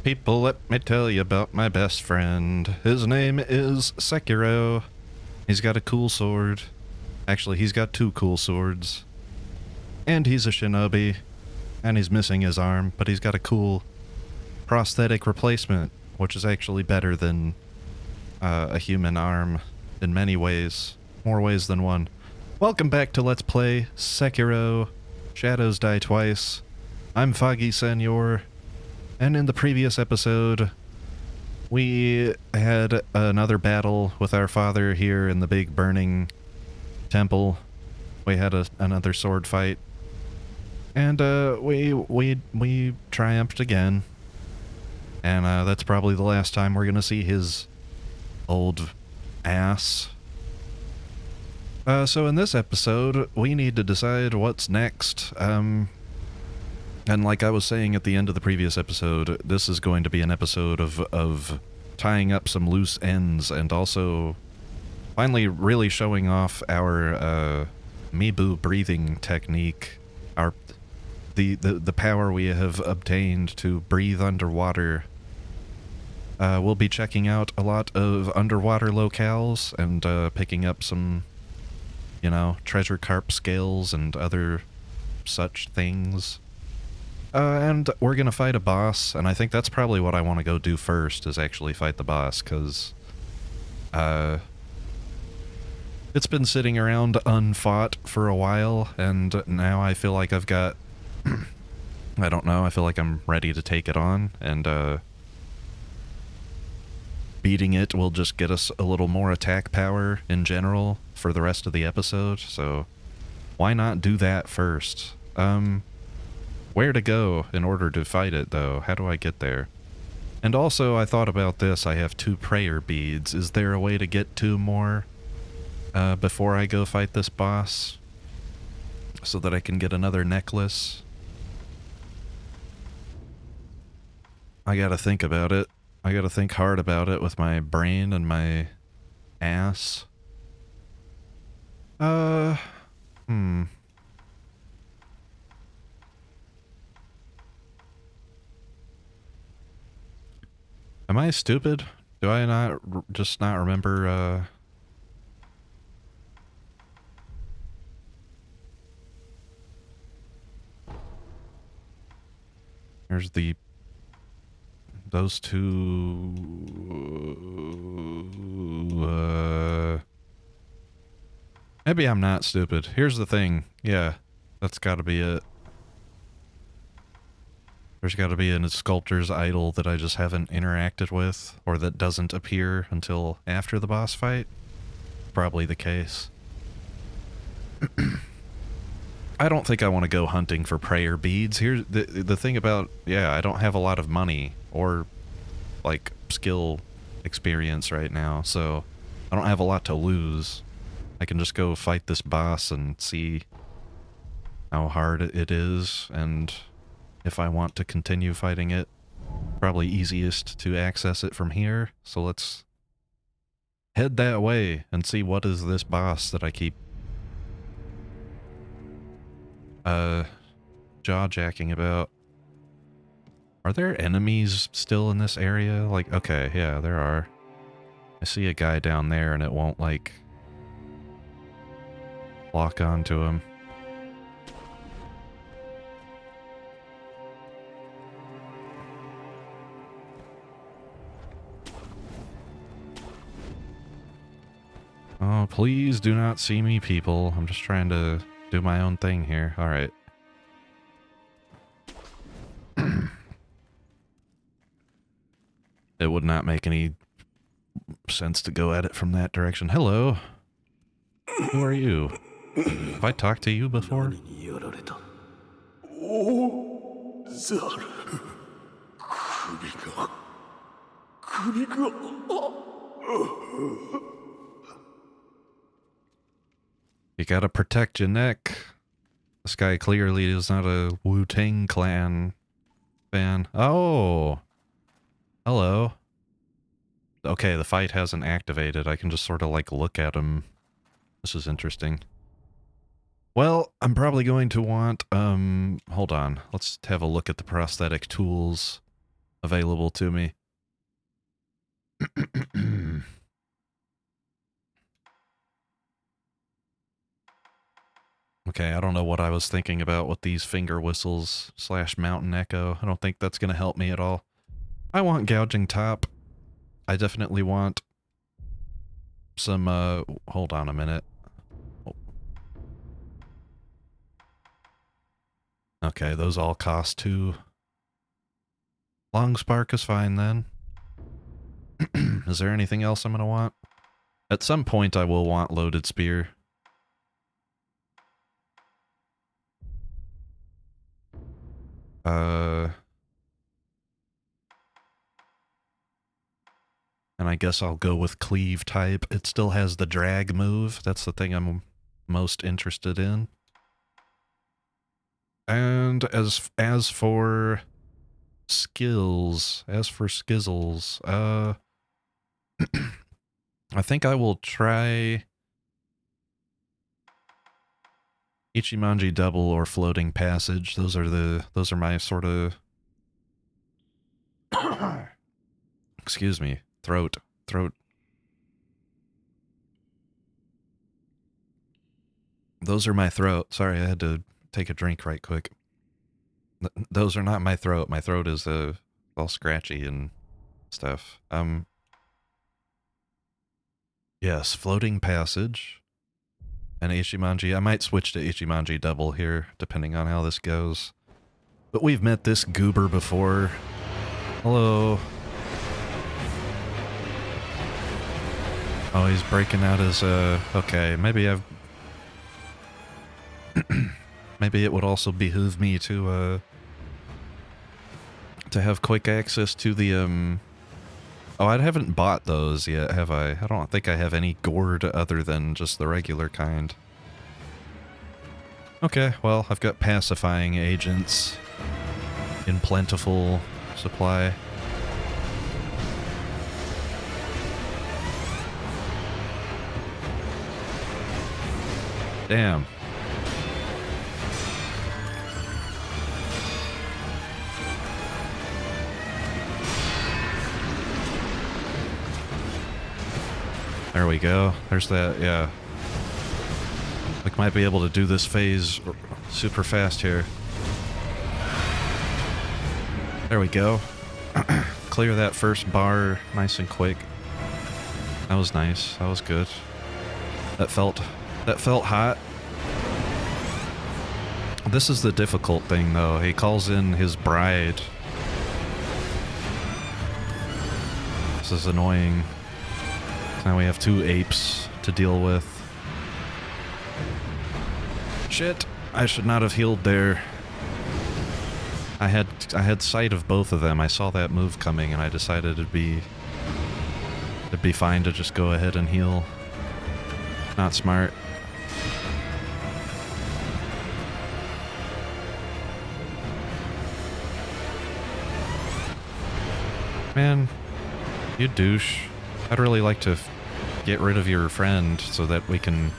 People, let me tell you about my best friend. His name is Sekiro. He's got a cool sword. Actually, he's got two cool swords. And he's a shinobi. And he's missing his arm, but he's got a cool prosthetic replacement, which is actually better than a human arm in many ways. More ways than one. Welcome back to Let's Play Sekiro. Shadows Die Twice. I'm foggyseñor. And in the previous episode, we had another battle with our father here in the big burning temple. We had another sword fight. And we triumphed again. And that's probably the last time we're gonna see his old ass. So in this episode, we need to decide what's next. And like I was saying at the end of the previous episode, this is going to be an episode of tying up some loose ends and also finally really showing off our Mibu breathing technique, the power we have obtained to breathe underwater. We'll be checking out a lot of underwater locales and picking up some, you know, treasure carp scales and other such things. And we're gonna fight a boss, and I think that's probably what I want to go do first, is actually fight the boss, because it's been sitting around unfought for a while, and now I feel like I've got, I don't know, I feel like I'm ready to take it on, and beating it will just get us a little more attack power in general for the rest of the episode, so why not do that first? Where to go in order to fight it, though? How do I get there? And also, I thought about this. I have 2 prayer beads. Is there a way to get 2 more before I go fight this boss? So that I can get another necklace? I gotta think about it. I gotta think hard about it with my brain and my ass. Am I stupid? Do I not just not remember, There's those 2, maybe I'm not stupid. Here's the thing. Yeah, that's gotta be it. There's got to be a sculptor's idol that I just haven't interacted with, or that doesn't appear until after the boss fight. Probably the case. I don't think I want to go hunting for prayer beads. Here's the thing about, yeah, I don't have a lot of money or, like, skill experience right now, so I don't have a lot to lose. I can just go fight this boss and see how hard it is, and if I want to continue fighting it. Probably easiest to access it from here, so let's head that way and see what is this boss that I keep jaw-jacking about. Are there enemies still in this area? Like, okay, yeah, there are. I see a guy down there and it won't, like, lock onto him. Oh, please do not see me, people. I'm just trying to do my own thing here. Alright. It would not make any sense to go at it from that direction. Hello. Who are you? Have I talked to you before? You gotta protect your neck. This guy clearly is not a Wu-Tang Clan fan. Oh! Hello. Okay, the fight hasn't activated. I can just sort of, like, look at him. This is interesting. Well, I'm probably going to want, hold on. Let's have a look at the prosthetic tools available to me. Okay, I don't know what I was thinking about with these finger whistles / mountain echo. I don't think that's going to help me at all. I want gouging top. I definitely want some, hold on a minute. Okay, those all cost 2. Long spark is fine then. Is there anything else I'm going to want? At some point I will want loaded spear. And I guess I'll go with cleave type. It still has the drag move. That's the thing I'm most interested in. And as for skills, I think I will try Ichimonji double or floating passage. Those are my sort of excuse me, throat. Those are my throat. Sorry, I had to take a drink right quick. Those are not my throat. My throat is all scratchy and stuff. Yes, floating passage and Ichimonji. I might switch to Ichimonji double here, depending on how this goes. But we've met this goober before. Hello. Oh, he's breaking out his, okay, maybe I've... maybe it would also behoove me to have quick access to the, Oh, I haven't bought those yet, have I? I don't think I have any gourd other than just the regular kind. Okay, well, I've got pacifying agents in plentiful supply. Damn. There we go. There's that, yeah. Like, might be able to do this phase super fast here. There we go. Clear that first bar nice and quick. That was nice. That was good. That felt hot. This is the difficult thing, though. He calls in his bride. This is annoying. Now we have 2 apes to deal with. Shit, I should not have healed there. I had sight of both of them. I saw that move coming and I decided it'd be fine to just go ahead and heal. Not smart. Man, you douche. I'd really like to get rid of your friend so that we can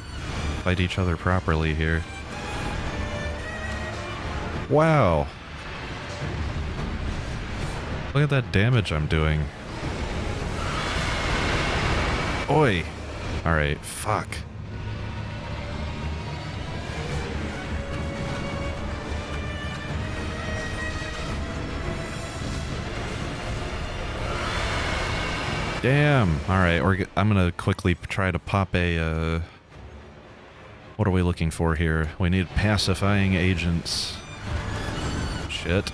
fight each other properly here. Wow. Look at that damage I'm doing. Oi. Alright, fuck. Damn. Alright, I'm gonna quickly try to pop a, what are we looking for here? We need pacifying agents. Shit.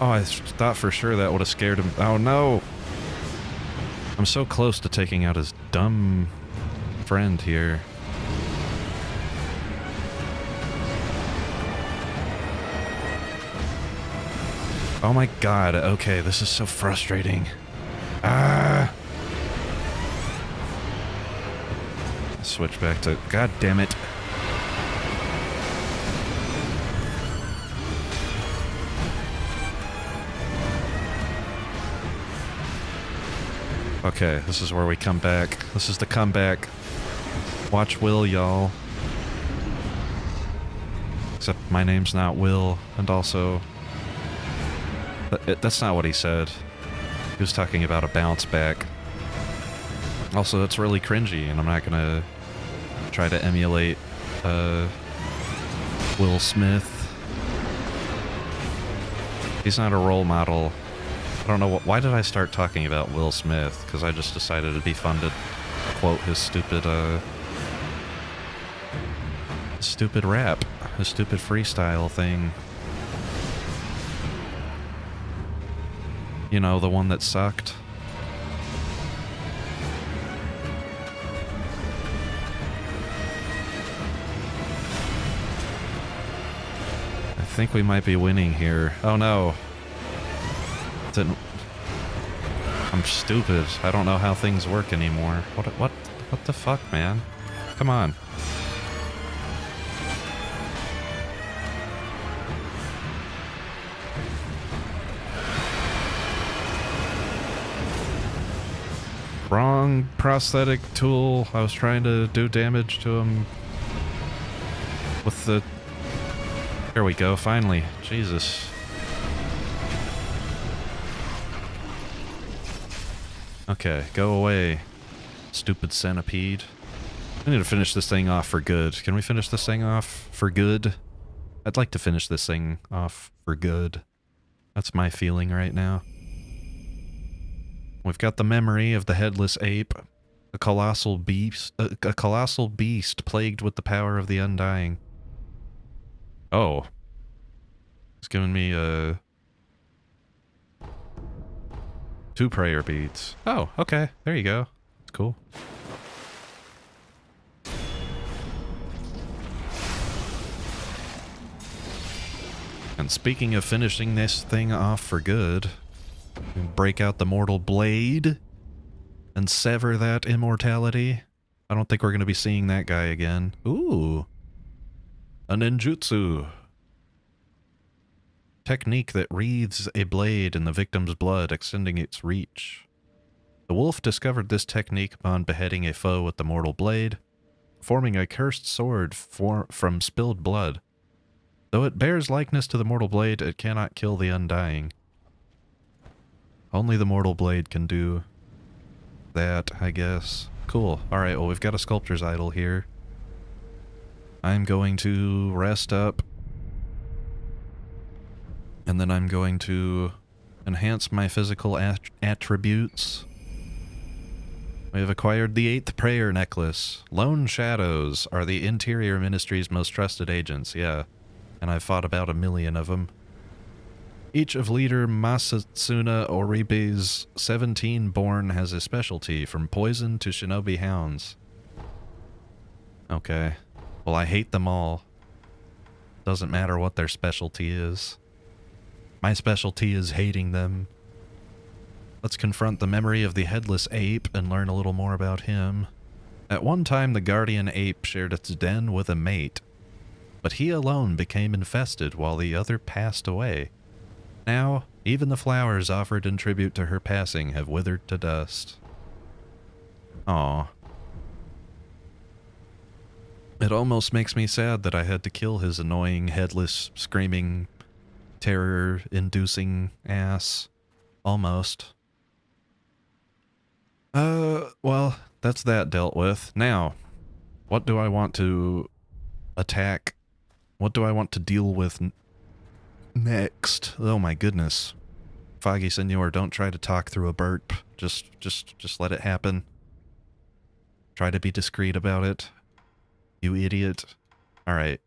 Oh, I thought for sure that would have scared him. Oh no! I'm so close to taking out his dumb friend here. Oh my god, okay, this is so frustrating. Ah! Switch back to... God damn it. Okay, this is where we come back. This is the comeback. Watch Will, y'all. Except my name's not Will, and also... That's not what he said. He was talking about a bounce back. Also, it's really cringy, and I'm not gonna try to emulate, Will Smith. He's not a role model. I don't know why did I start talking about Will Smith? Because I just decided it'd be fun to quote his stupid rap, his stupid freestyle thing. You know, the one that sucked. I think we might be winning here. Oh no. I'm stupid. I don't know how things work anymore. What the fuck, man? Come on. Wrong prosthetic tool. I was trying to do damage to him with the... There we go, finally. Jesus. Okay, go away, stupid centipede. I need to finish this thing off for good. Can we finish this thing off for good? I'd like to finish this thing off for good. That's my feeling right now. We've got the memory of the headless ape, a colossal beast plagued with the power of the undying. Oh. It's giving me, 2 prayer beads. Oh, okay. There you go. That's cool. And speaking of finishing this thing off for good, break out the mortal blade and sever that immortality. I don't think we're going to be seeing that guy again. Ooh. A ninjutsu. Technique that wreathes a blade in the victim's blood, extending its reach. The wolf discovered this technique upon beheading a foe with the mortal blade, forming a cursed sword from spilled blood. Though it bears likeness to the mortal blade, it cannot kill the undying. Only the mortal blade can do that, I guess. Cool. Alright, well, we've got a sculptor's idol here. I'm going to rest up. And then I'm going to enhance my physical attributes. We have acquired the 8th prayer necklace. Lone Shadows are the Interior Ministry's most trusted agents, yeah. And I've fought about 1 million of them. Each of leader Masatsuna Oribe's 17 born has a specialty, from poison to shinobi hounds. Okay. Well, I hate them all. Doesn't matter what their specialty is. My specialty is hating them. Let's confront the memory of the headless ape and learn a little more about him. At one time, the guardian ape shared its den with a mate, but he alone became infested while the other passed away. Now, even the flowers offered in tribute to her passing have withered to dust. Aww. It almost makes me sad that I had to kill his annoying, headless, screaming, terror-inducing ass. Almost. Well, that's that dealt with. Now, what do I want to attack? What do I want to deal with next? Oh my goodness. Foggyseñor, don't try to talk through a burp. Just let it happen. Try to be discreet about it. You idiot. Alright,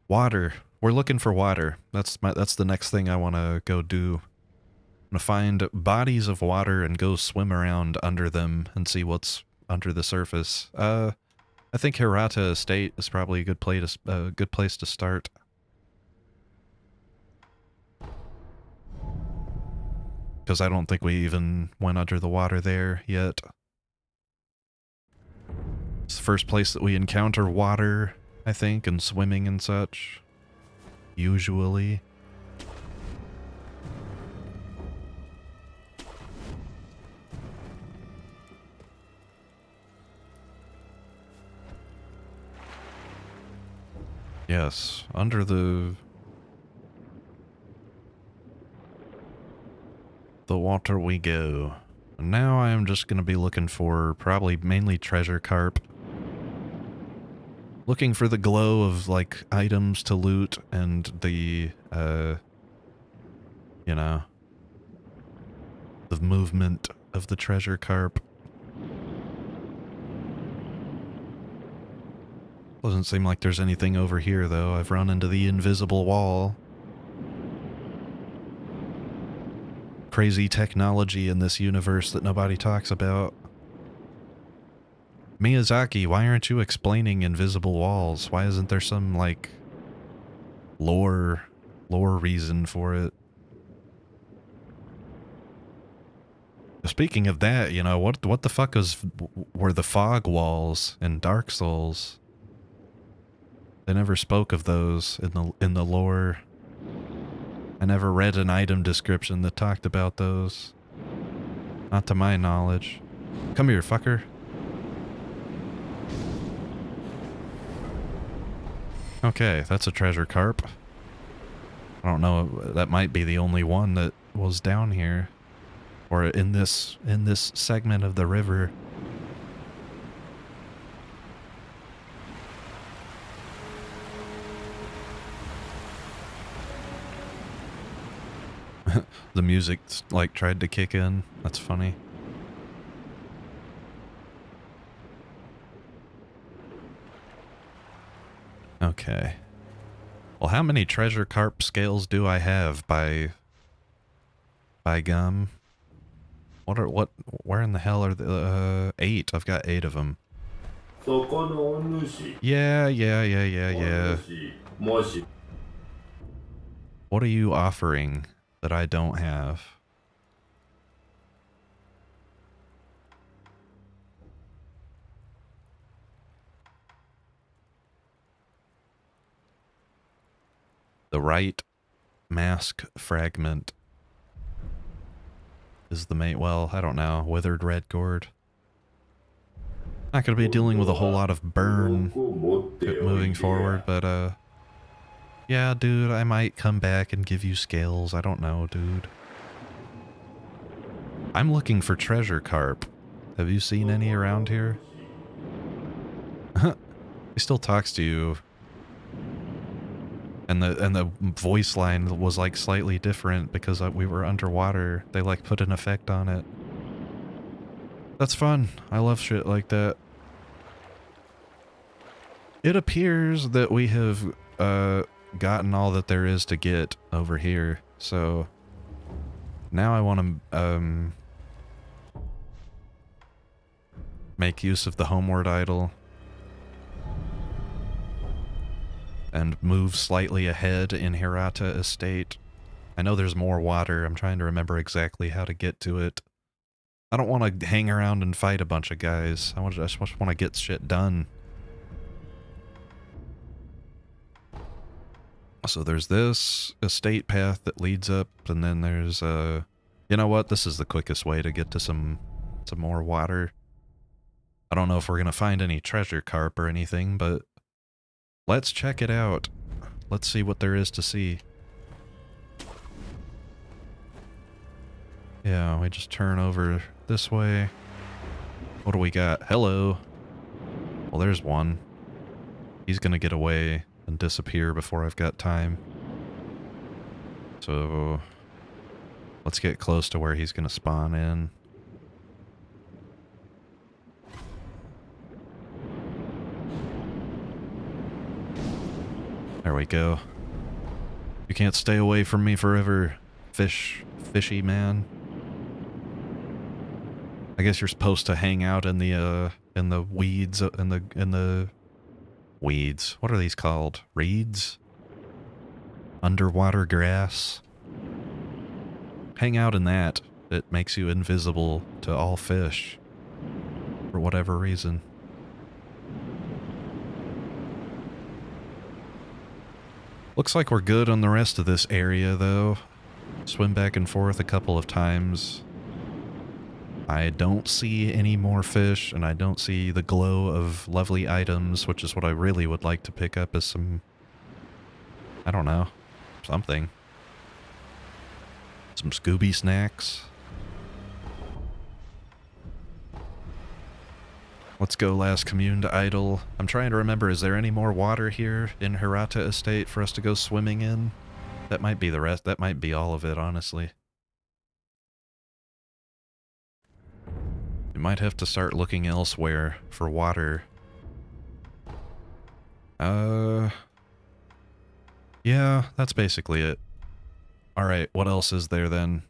water. We're looking for water. That's the next thing I want to go do. I'm gonna find bodies of water and go swim around under them and see what's under the surface. I think Hirata Estate is probably a good place to start. Because I don't think we even went under the water there yet. It's the first place that we encounter water, I think, and swimming and such. Usually. Yes, under the water we go. Now I am just going to be looking for probably mainly treasure carp. Looking for the glow of, like, items to loot and the, you know, the movement of the treasure carp. Doesn't seem like there's anything over here, though. I've run into the invisible wall. Crazy technology in this universe that nobody talks about. Miyazaki, why aren't you explaining invisible walls? Why isn't there some, like, lore reason for it? Speaking of that, you know, what the fuck were the fog walls in Dark Souls? They never spoke of those in the lore. I never read an item description that talked about those. Not to my knowledge. Come here, fucker. Okay, that's a treasure carp. I don't know, that might be the only one that was down here. Or in this segment of the river. The music, like, tried to kick in. That's funny. Okay. Well, how many treasure carp scales do I have by gum? Where in the hell are the, 8? I've got 8 of them. Yeah. What are you offering that I don't have? The right mask fragment is the mate. Well, I don't know. Withered red gourd. Not going to be dealing with a whole lot of burn moving forward, but yeah, dude, I might come back and give you scales. I don't know, dude. I'm looking for treasure carp. Have you seen any around here? He still talks to you. And the voice line was, like, slightly different because we were underwater. They, like, put an effect on it. That's fun. I love shit like that. It appears that we have gotten all that there is to get over here. So now I want to make use of the homeward idol and move slightly ahead in Hirata Estate. I know there's more water. I'm trying to remember exactly how to get to it. I don't want to hang around and fight a bunch of guys. I just want to get shit done. So there's this estate path that leads up, and then there's you know what? This is the quickest way to get to some more water. I don't know if we're gonna find any treasure carp or anything, but let's check it out. Let's see what there is to see. Yeah, we just turn over this way. What do we got? Hello. Well, there's one. He's gonna get away and disappear before I've got time. So let's get close to where he's gonna spawn in. There we go. You can't stay away from me forever, fishy man. I guess you're supposed to hang out in the weeds, in the weeds. What are these called? Reeds? Underwater grass? Hang out in that. It makes you invisible to all fish. For whatever reason. Looks like we're good on the rest of this area, though. Swim back and forth a couple of times. I don't see any more fish, and I don't see the glow of lovely items, which is what I really would like to pick up, is some I don't know. Something. Some Scooby snacks. Let's go last commune to idle. I'm trying to remember, is there any more water here in Hirata Estate for us to go swimming in? That might be the rest. That might be all of it, honestly. We might have to start looking elsewhere for water. Yeah, that's basically it. Alright, what else is there then?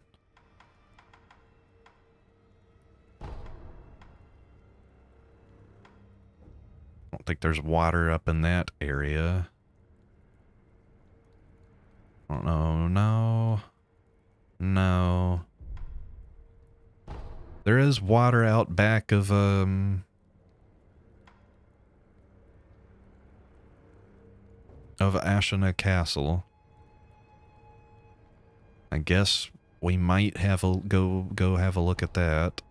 I don't think there's water up in that area. I don't know, no. No. There is water out back of, Ashina Castle. I guess we might have a go have a look at that.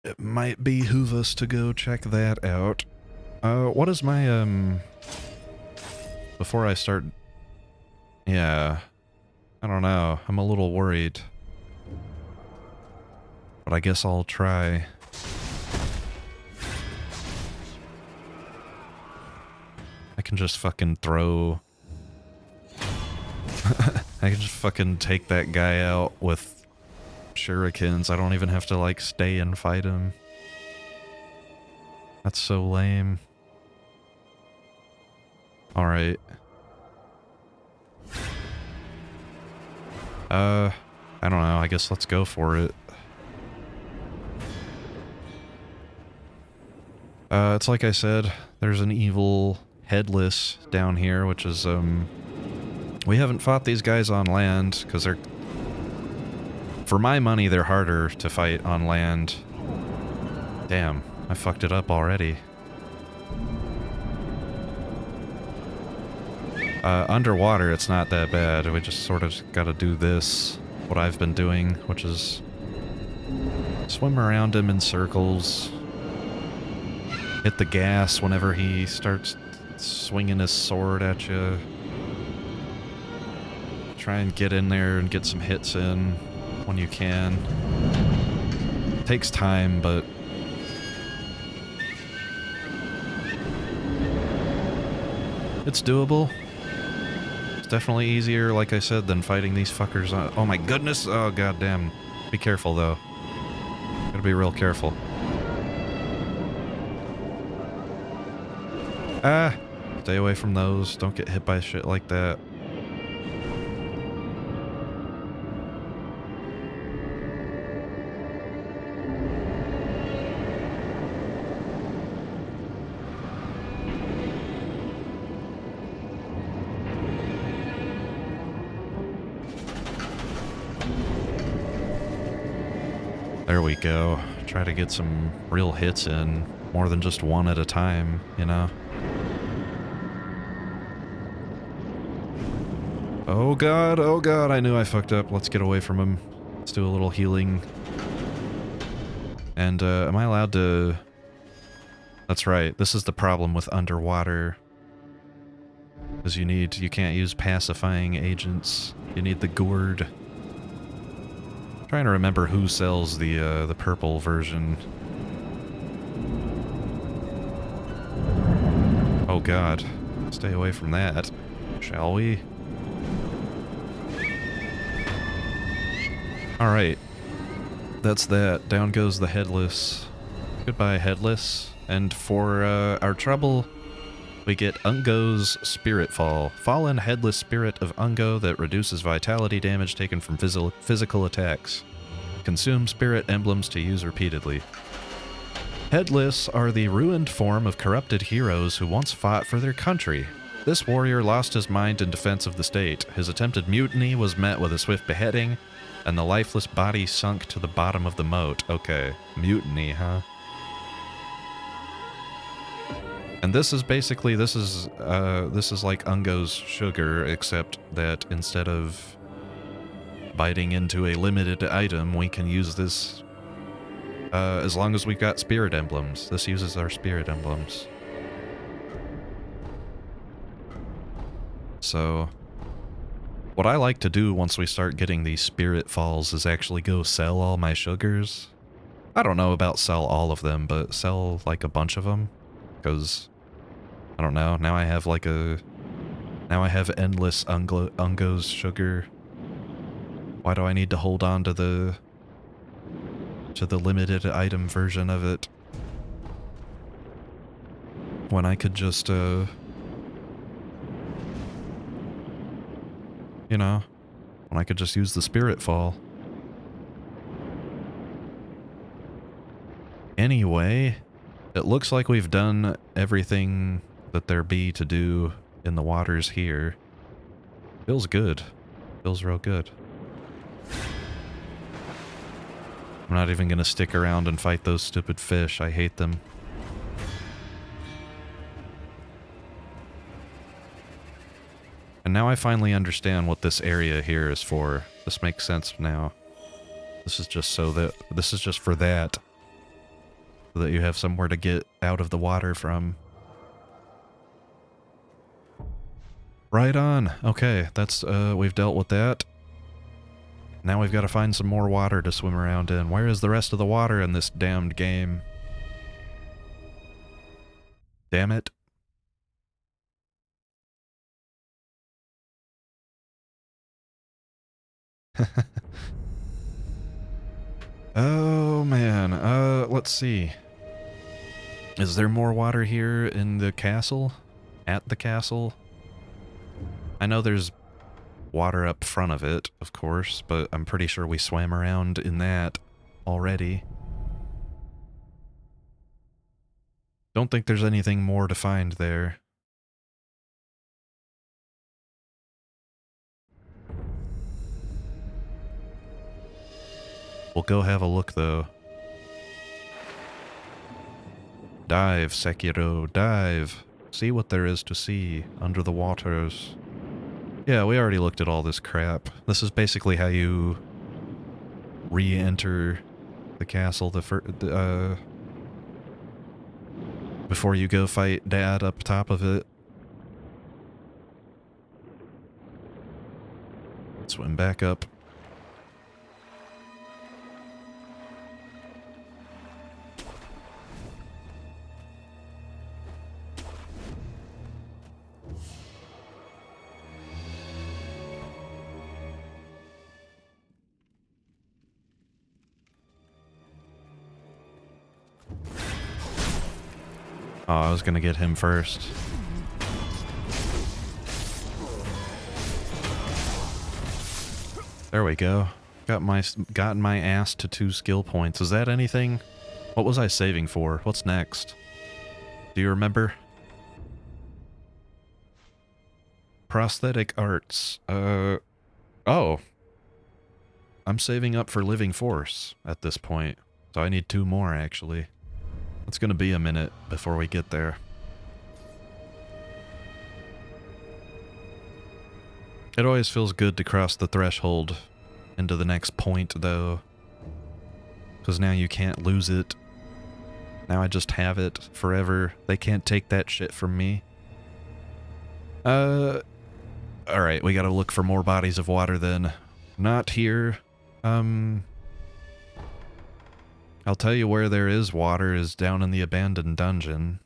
It might behoove us to go check that out. What is my, before I start... Yeah, I don't know. I'm a little worried. But I guess I'll try. I can just fucking throw... I can just fucking take that guy out with shurikens. I don't even have to, like, stay and fight him. That's so lame. Alright. I don't know. I guess let's go for it. It's like I said, there's an evil headless down here, which is, we haven't fought these guys on land, because they're... For my money, they're harder to fight on land. Damn, I fucked it up already. Underwater, it's not that bad. We just sort of gotta do this, what I've been doing, which is swim around him in circles. Hit the gas whenever he starts swinging his sword at you. Try and get in there and get some hits in when you can. Takes time, but... it's doable. It's definitely easier, like I said, than fighting these fuckers on... Oh my goodness! Oh goddamn. Be careful, though. Gotta be real careful. Ah! Stay away from those. Don't get hit by shit like that. There we go. Try to get some real hits in, more than just one at a time, you know? Oh god, I knew I fucked up. Let's get away from him. Let's do a little healing. And, am I allowed to... That's right, this is the problem with underwater. Because you can't use pacifying agents. You need the gourd. Trying to remember who sells the purple version. Oh god. Stay away from that, shall we? Alright. That's that. Down goes the headless. Goodbye, headless. And for our trouble, we get Ungo's Spirit Fall. Fallen headless spirit of Ungo that reduces vitality damage taken from physical attacks. Consume spirit emblems to use repeatedly. Headless are the ruined form of corrupted heroes who once fought for their country. This warrior lost his mind in defense of the state. His attempted mutiny was met with a swift beheading, and the lifeless body sunk to the bottom of the moat. Okay, mutiny, huh? And this is basically, this is like Ungo's sugar, except that instead of biting into a limited item, we can use this As long as we've got spirit emblems. This uses our spirit emblems. So, what I like to do once we start getting these spirit falls is actually go sell all my sugars. I don't know about sell all of them, but sell like a bunch of them. Because, I don't know, now I have like a... Now I have endless Ungo's sugar. Why do I need to hold on to the limited item version of it when I could just, you know, when I could just use the spirit fall. Anyway, it looks like we've done everything that there be to do in the waters here. Feels good. Feels real good. I'm not even gonna stick around and fight those stupid fish. I hate them. And now I finally understand what this area here is for. This makes sense now. This is just so that... This is just for that. So that you have somewhere to get out of the water from. Right on. Okay, that's, we've dealt with that. Now we've got to find some more water to swim around in. Where is the rest of the water in this damned game? Damn it. Oh man, let's see. Is there more water here in the castle? At the castle? I know there's water up front of it, of course, but I'm pretty sure we swam around in that already. Don't think there's anything more to find there. We'll go have a look, though. Dive, Sekiro, dive. See what there is to see under the waters. Yeah, we already looked at all this crap. This is basically how you re-enter the castle before you go fight Dad up top of it. Swim back up. Oh, I was gonna get him first. There we go. Gotten my ass to 2 skill points. Is that anything? What was I saving for? What's next? Do you remember? Prosthetic arts. Oh. I'm saving up for living force at this point. So I need 2 more, actually. It's gonna be a minute before we get there. It always feels good to cross the threshold into the next point, though. Because now you can't lose it. Now I just have it forever. They can't take that shit from me. Alright, we gotta look for more bodies of water then. Not here. I'll tell you where there is water is down in the abandoned dungeon.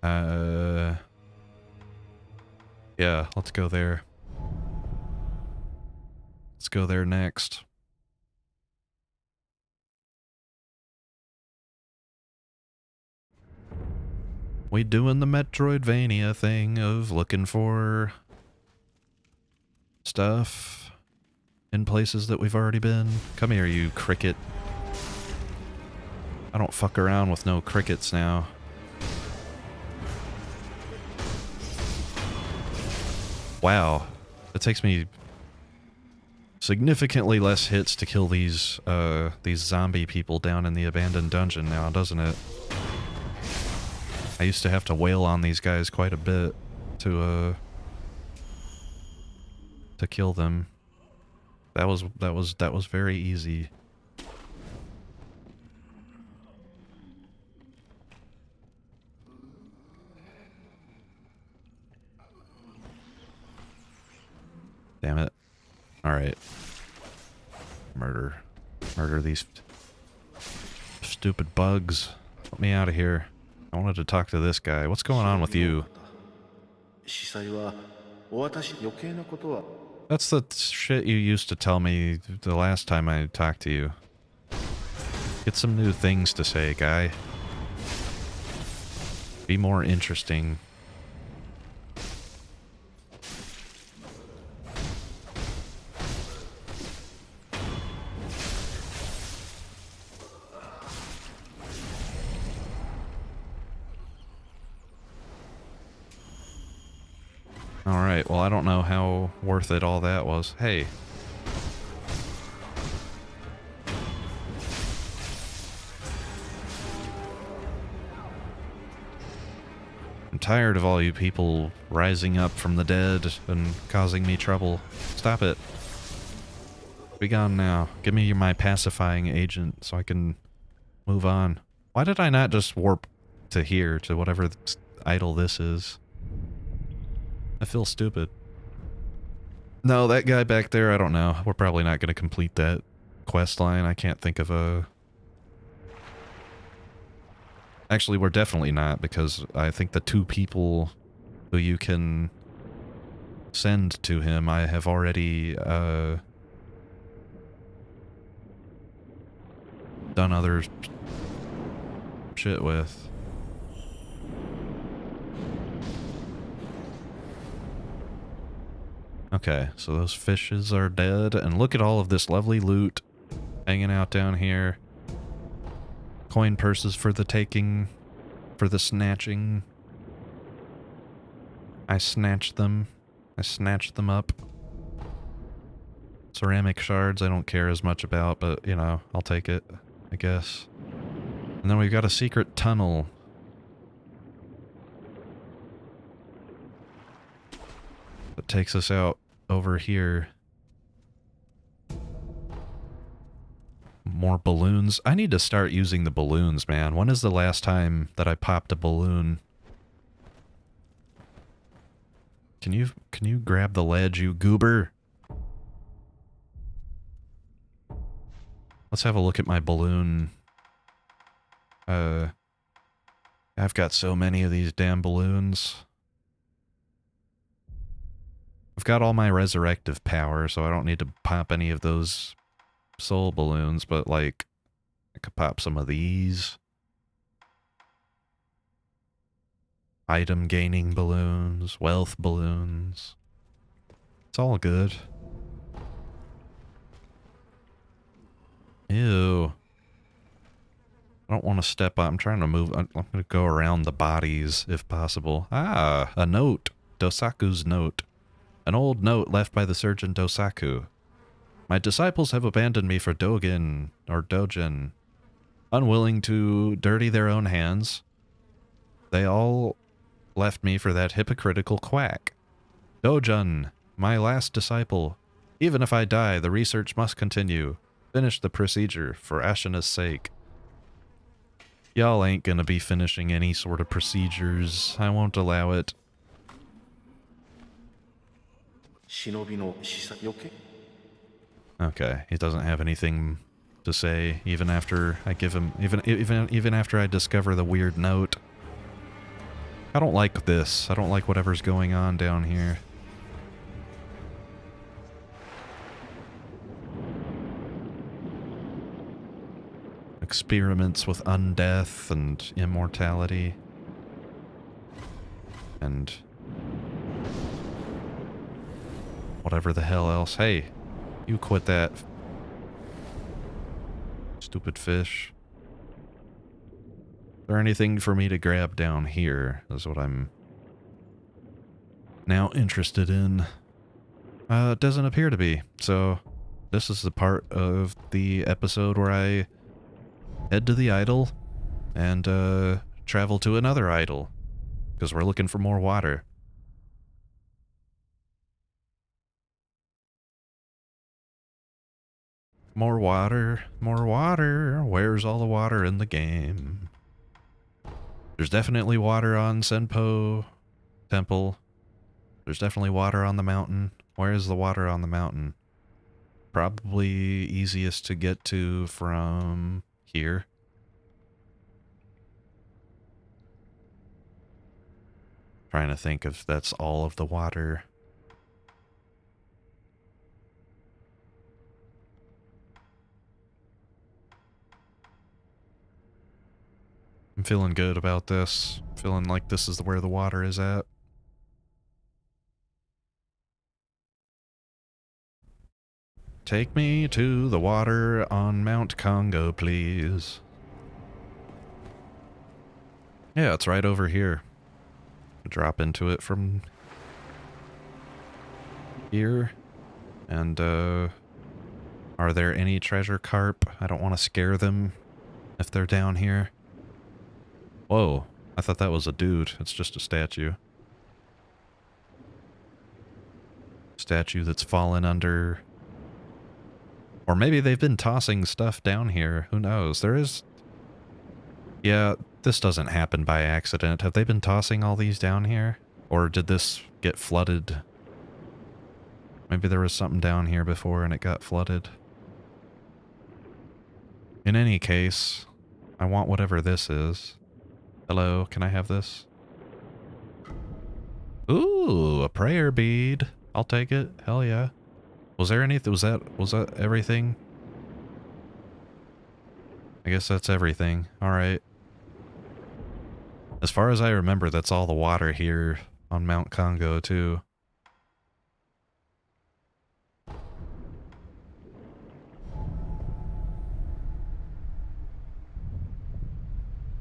Yeah, let's go there. Let's go there next. We doing the Metroidvania thing of looking for stuff in places that we've already been. Come here, you cricket. I don't fuck around with no crickets now. Wow. It takes me significantly less hits to kill these zombie people down in the abandoned dungeon now, doesn't it? I used to have to wail on these guys quite a bit to kill them. That was very easy. Damn it. Alright. Murder. Murder these stupid bugs. Let me out of here. I wanted to talk to this guy. What's going on with you? That's the shit you used to tell me the last time I talked to you. Get some new things to say, guy. Be more interesting. Alright, well I don't know how worth it all that was. Hey. I'm tired of all you people rising up from the dead and causing me trouble. Stop it. Be gone now. Give me my pacifying agent so I can move on. Why did I not just warp to here, to whatever idol this is? I feel stupid. No, that guy back there, I don't know. We're probably not going to complete that quest line. I can't think of a... Actually, we're definitely not, because I think the 2 people who you can send to him, I have already done other shit with. Okay, so those fishes are dead, and look at all of this lovely loot hanging out down here. Coin purses for the taking, for the snatching. I snatched them. I snatched them up. Ceramic shards I don't care as much about, but, you know, I'll take it, I guess. And then we've got a secret tunnel. That takes us out over here. More balloons. I need to start using the balloons, man. When is the last time that I popped a balloon? Can you grab the ledge, you goober? Let's have a look at my balloon. I've got so many of these damn balloons. I've got all my resurrective power, so I don't need to pop any of those soul balloons, but, like, I could pop some of these. Item gaining balloons, wealth balloons. It's all good. Ew. I don't want to step on. I'm trying to move. I'm going to go around the bodies if possible. Ah, a note. Dosaku's note. An old note left by the surgeon Dosaku. My disciples have abandoned me for Dogen, or Dogen. Unwilling to dirty their own hands, they all left me for that hypocritical quack. Dogen, my last disciple. Even if I die, the research must continue. Finish the procedure for Ashina's sake. Y'all ain't gonna be finishing any sort of procedures. I won't allow it. Okay, he doesn't have anything to say, even after I give him, even after I discover the weird note. I don't like this. I don't like whatever's going on down here. Experiments with undeath and immortality. And whatever the hell else. Hey, you quit that. Stupid fish. Is there anything for me to grab down here? Is what I'm now interested in. It doesn't appear to be. So this is the part of the episode where I head to the idol and travel to another idol because we're looking for more water. More water, more water. Where's all the water in the game? There's definitely water on Senpo Temple. There's definitely water on the mountain. Where is the water on the mountain? Probably easiest to get to from here. Trying to think if that's all of the water. I'm feeling good about this. Feeling like this is where the water is at. Take me to the water on Mount Congo, please. Yeah, it's right over here. Drop into it from here. And, are there any treasure carp? I don't want to scare them if they're down here. Whoa, I thought that was a dude. It's just a statue. Statue that's fallen under... Or maybe they've been tossing stuff down here. Who knows? There is... Yeah, this doesn't happen by accident. Have they been tossing all these down here? Or did this get flooded? Maybe there was something down here before and it got flooded. In any case, I want whatever this is. Hello, can I have this? Ooh, a prayer bead. I'll take it. Hell yeah. Was there anything? Was that everything? I guess that's everything. Alright. As far as I remember, that's all the water here on Mount Congo, too.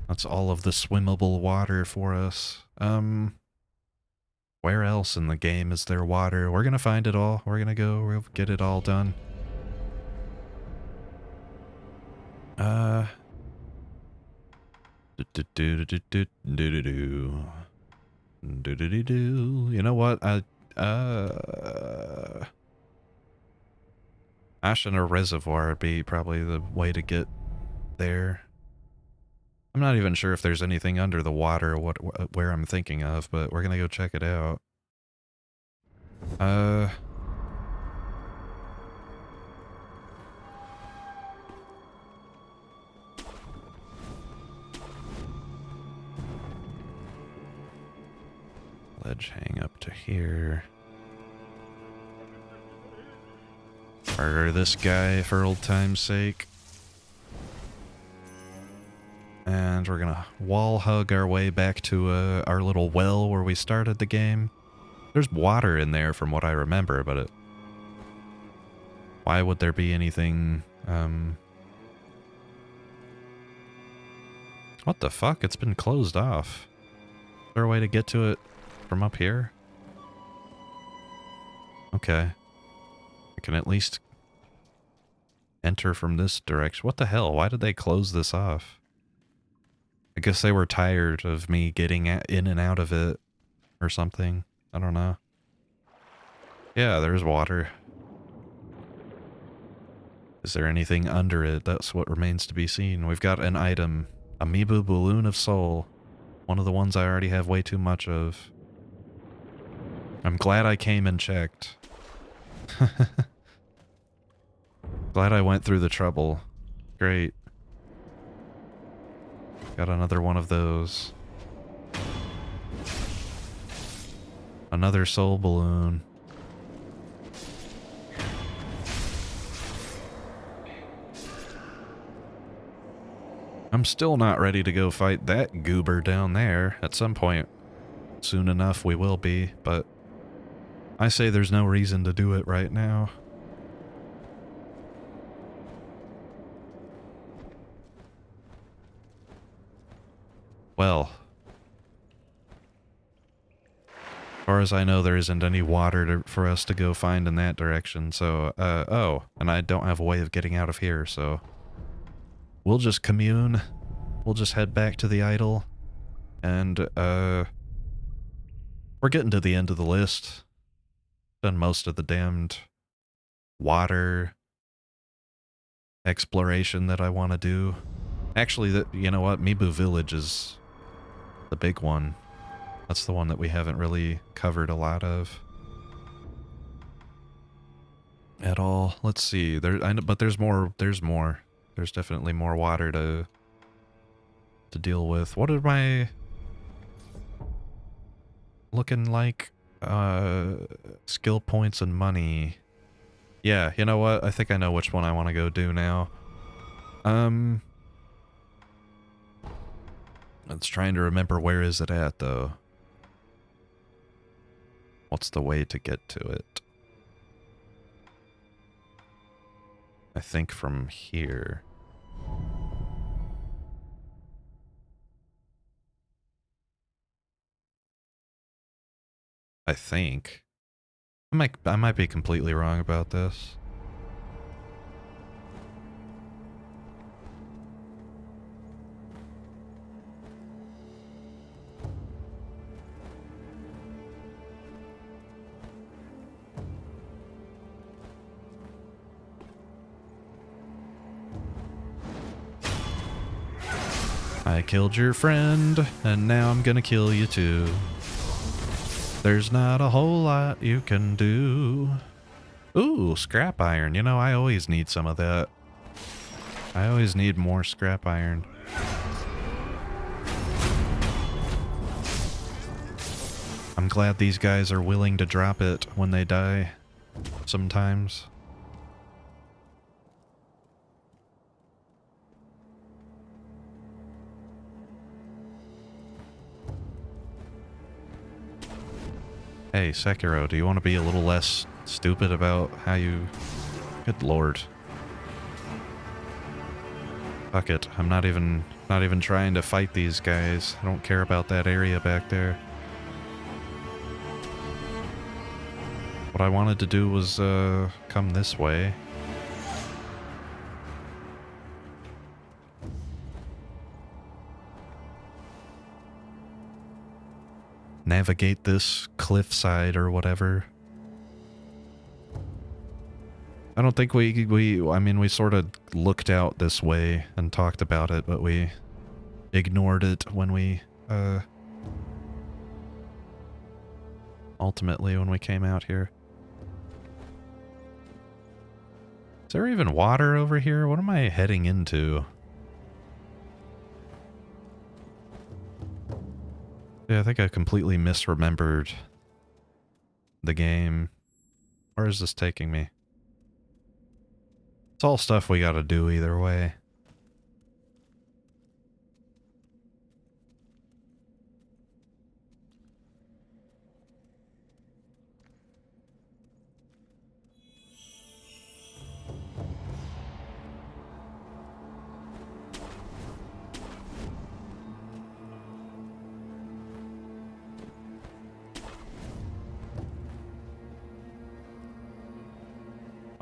That's all of the swimmable water for us. Where else in the game is there water? We're gonna find it all. We'll get it all done. You know what? Ashina Reservoir would be probably the way to get there. I'm not even sure if there's anything under the water where I'm thinking of, but we're gonna go check it out. Ledge hang up to here. Murder this guy for old time's sake. And we're gonna wall hug our way back to our little well where we started the game. There's water in there from what I remember, but why would there be anything, what the fuck? It's been closed off. Is there a way to get to it from up here? Okay. I can at least enter from this direction. What the hell? Why did they close this off? I guess they were tired of me getting in and out of it or something. I don't know. Yeah, there's water. Is there anything under it? That's what remains to be seen. We've got an item. Amiibo Balloon of Soul. One of the ones I already have way too much of. I'm glad I came and checked. Glad I went through the trouble. Great. Got another one of those. Another soul balloon. I'm still not ready to go fight that goober down there. At some point, soon enough we will be, but I say there's no reason to do it right now. Well, as far as I know, there isn't any water for us to go find in that direction, so, oh, and I don't have a way of getting out of here, so we'll just commune. We'll just head back to the idol, and, we're getting to the end of the list. Done most of the damned water exploration that I want to do. Actually, you know what? Mibu Village is the big one. That's the one that we haven't really covered a lot of at all. Let's see. But there's more. There's more. There's definitely more water to deal with. What am I looking like? Skill points and money. Yeah, you know what? I think I know which one I want to go do now. I was trying to remember where is it at, though. What's the way to get to it? I think from here. I think. I might be completely wrong about this. I killed your friend, and now I'm gonna kill you too. There's not a whole lot you can do. Ooh, scrap iron. You know, I always need some of that. I always need more scrap iron. I'm glad these guys are willing to drop it when they die. Sometimes. Hey, Sekiro, do you want to be a little less stupid about how you... Good lord. Fuck it. I'm not even trying to fight these guys. I don't care about that area back there. What I wanted to do was, come this way. Navigate this cliffside or whatever. I don't think I mean, we sort of looked out this way and talked about it, but we ignored it when we, ultimately when we came out here. Is there even water over here? What am I heading into? Yeah, I think I completely misremembered the game. Where is this taking me? It's all stuff we gotta do either way.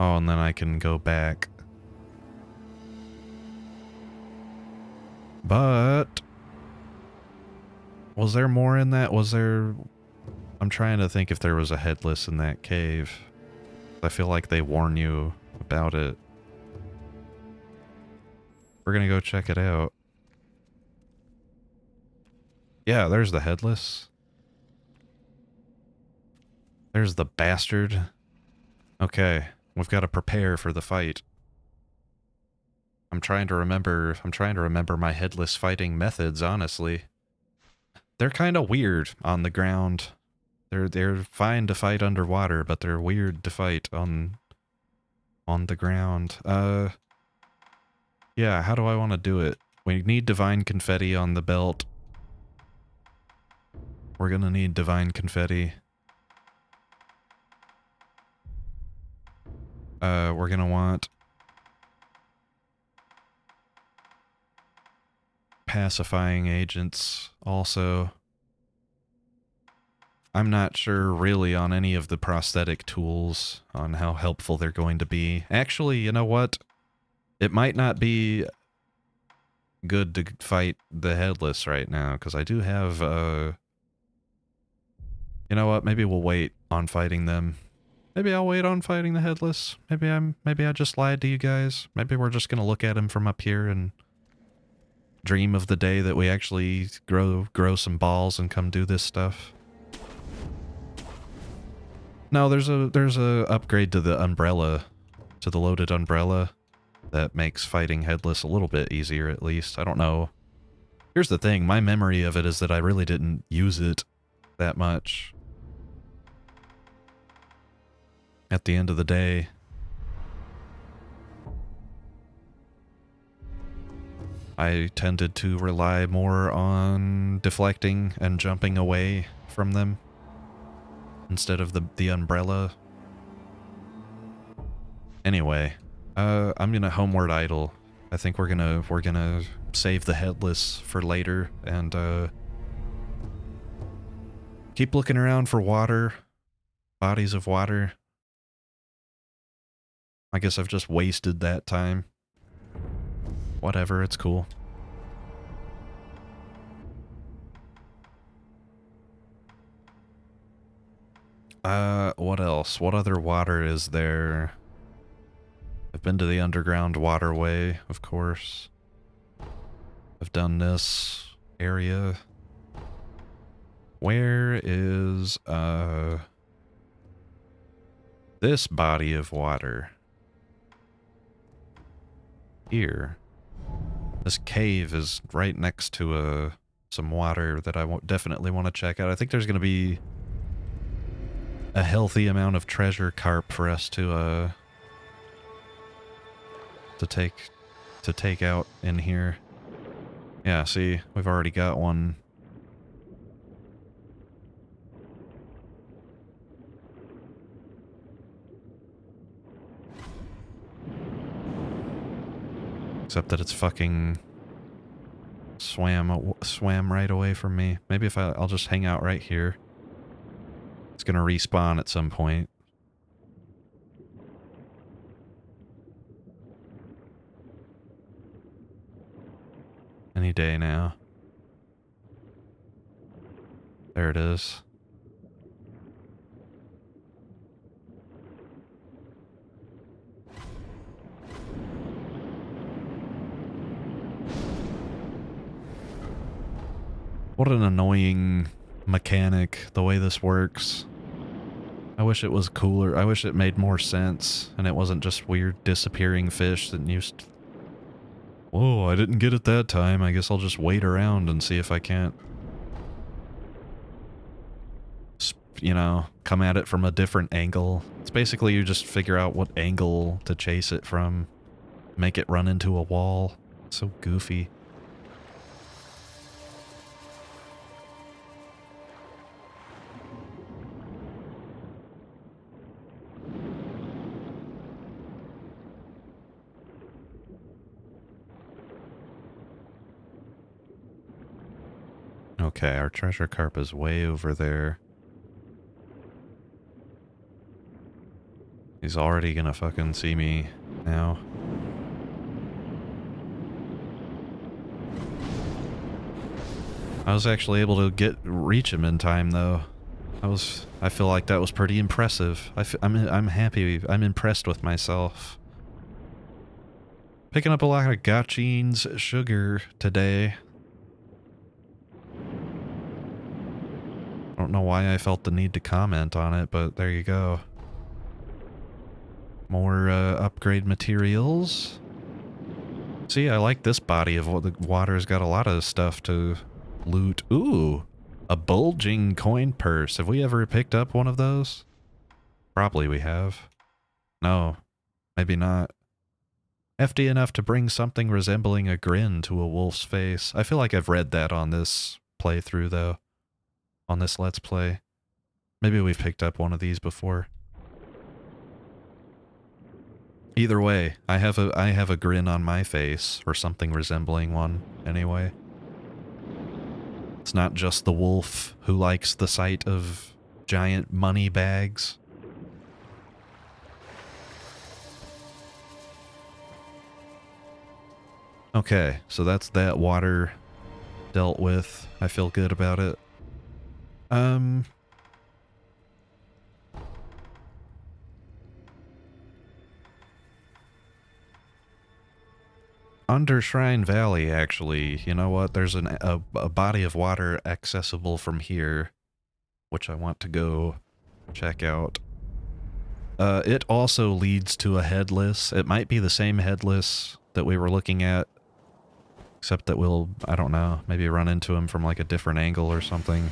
Oh, and then I can go back. But... was there more in that? Was there... I'm trying to think if there was a headless in that cave. I feel like they warn you about it. We're gonna go check it out. Yeah, there's the headless. There's the bastard. Okay, we've got to prepare for the fight. I'm trying to remember my headless fighting methods, honestly. They're kind of weird on the ground. They're fine to fight underwater, but they're weird to fight on the ground. Yeah, how do I want to do it? We need divine confetti on the belt. We're gonna need divine confetti. We're gonna want pacifying agents also. I'm not sure really on any of the prosthetic tools on how helpful they're going to be. Actually, you know what? It might not be good to fight the headless right now, because I do have, you know what? Maybe we'll wait on fighting them. Maybe I'll wait on fighting the headless. Maybe I just lied to you guys. Maybe we're just gonna look at him from up here and dream of the day that we actually grow some balls and come do this stuff. No, there's a upgrade to the umbrella, to the loaded umbrella, that makes fighting headless a little bit easier at least. I don't know. Here's the thing, my memory of it is that I really didn't use it that much. At the end of the day. I tended to rely more on deflecting and jumping away from them instead of the umbrella. Anyway, I'm gonna homeward idle. I think we're gonna save the headless for later and keep looking around for water, bodies of water. I guess I've just wasted that time. Whatever, it's cool. What else? What other water is there? I've been to the underground waterway, of course. I've done this area. Where is, this body of water? Here. This cave is right next to, some water that I definitely want to check out. I think there's going to be a healthy amount of treasure carp for us to take out in here. Yeah, see, we've already got one. Except that it's fucking swam right away from me. Maybe if I'll just hang out right here. It's gonna respawn at some point. Any day now. There it is. What an annoying mechanic, the way this works. I wish it was cooler. I wish it made more sense, and it wasn't just weird disappearing fish that used... Whoa, I didn't get it that time. I guess I'll just wait around and see if I can't... you know, come at it from a different angle. It's basically you just figure out what angle to chase it from. Make it run into a wall. It's so goofy. Okay, our treasure carp is way over there. He's already gonna fucking see me now. I was actually able to reach him in time though. I feel like that was pretty impressive. I'm happy. I'm impressed with myself. Picking up a lot of Gachin's sugar today. I don't know why I felt the need to comment on it, but there you go. More upgrade materials. See, I like this body of the water's got a lot of stuff to loot. Ooh, a bulging coin purse. Have we ever picked up one of those? Probably we have. No, maybe not. Hefty enough to bring something resembling a grin to a wolf's face. I feel like I've read that on this playthrough though. On this Let's Play. Maybe we've picked up one of these before. Either way, I have a grin on my face, or something resembling one, anyway. It's not just the wolf who likes the sight of giant money bags. Okay, so that's that water dealt with. I feel good about it. under Shrine Valley, actually. You know what? There's a body of water accessible from here, which I want to go check out. It also leads to a headless. It might be the same headless that we were looking at, except that we'll, I don't know, maybe run into him from like a different angle or something.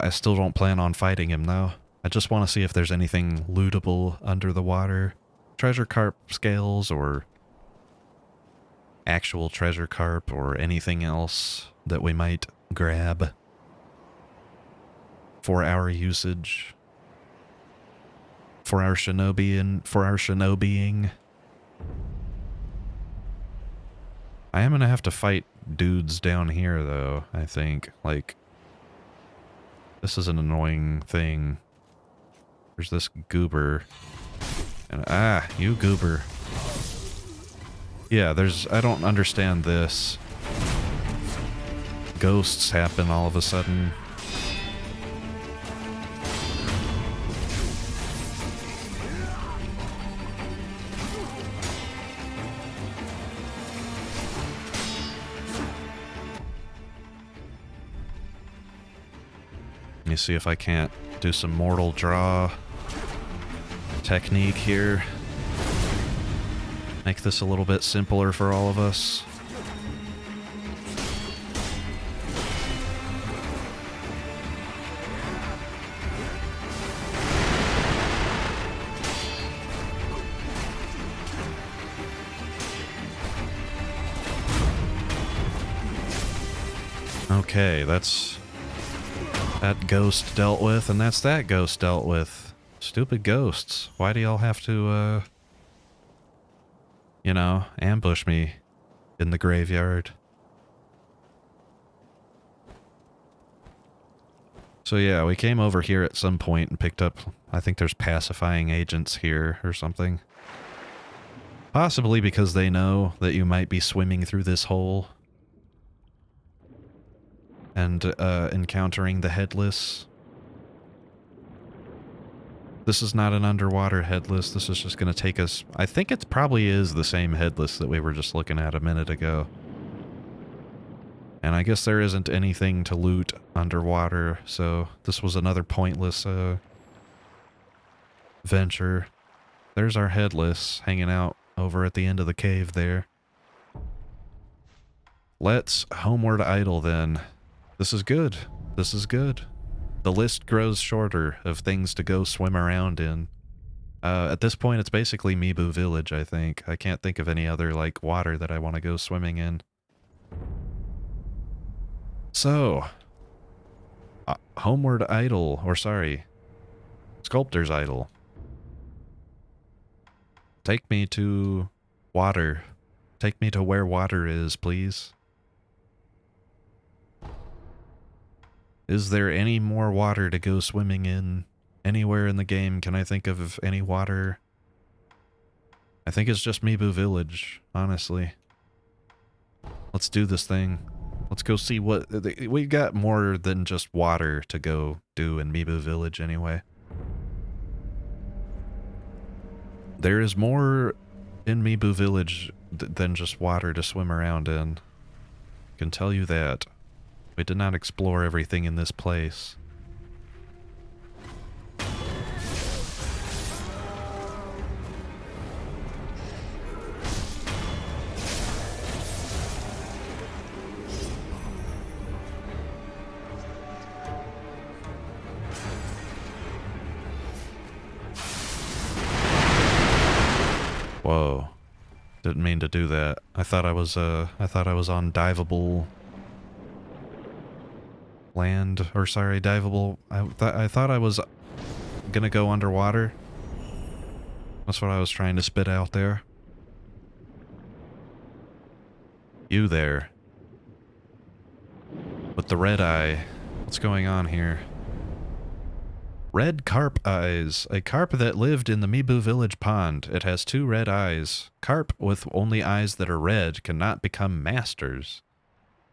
I still don't plan on fighting him though. I just want to see if there's anything lootable under the water. Treasure carp scales or actual treasure carp or anything else that we might grab for our usage. For our shinobiing. I am gonna have to fight dudes down here though, I think. Like, this is an annoying thing. There's this goober. And you goober. Yeah, I don't understand this. Ghosts happen all of a sudden. Let me see if I can't do some mortal draw technique here. Make this a little bit simpler for all of us. Okay, that's that ghost dealt with, and that's that ghost dealt with. Stupid ghosts. Why do y'all have to, you know, ambush me in the graveyard? So yeah, we came over here at some point and picked up, I think there's pacifying agents here or something. Possibly because they know that you might be swimming through this hole and encountering the headless. This is not an underwater headless. This is just going to take us... I think it probably is the same headless that we were just looking at a minute ago. And I guess there isn't anything to loot underwater, so this was another pointless venture. There's our headless hanging out over at the end of the cave there. Let's homeward idle then. This is good. This is good. The list grows shorter of things to go swim around in. At this point, it's basically Mibu Village, I think. I can't think of any other, like, water that I want to go swimming in. So, homeward idle, or sorry, sculptor's idle. Take me to water. Take me to where water is, please. Is there any more water to go swimming in? Anywhere in the game can I think of any water? I think it's just Mibu Village, honestly. Let's do this thing. Let's go see what... We got more than just water to go do in Mibu Village anyway. There is more in Mibu Village than just water to swim around in. I can tell you that. We did not explore everything in this place. Whoa. Didn't mean to do that. I thought I was on diveable land, or sorry, diveable. I thought I was gonna go underwater. That's what I was trying to spit out there. You there. With the red eye. What's going on here? Red carp eyes. A carp that lived in the Mibu Village pond. It has 2 red eyes. Carp with only eyes that are red cannot become masters.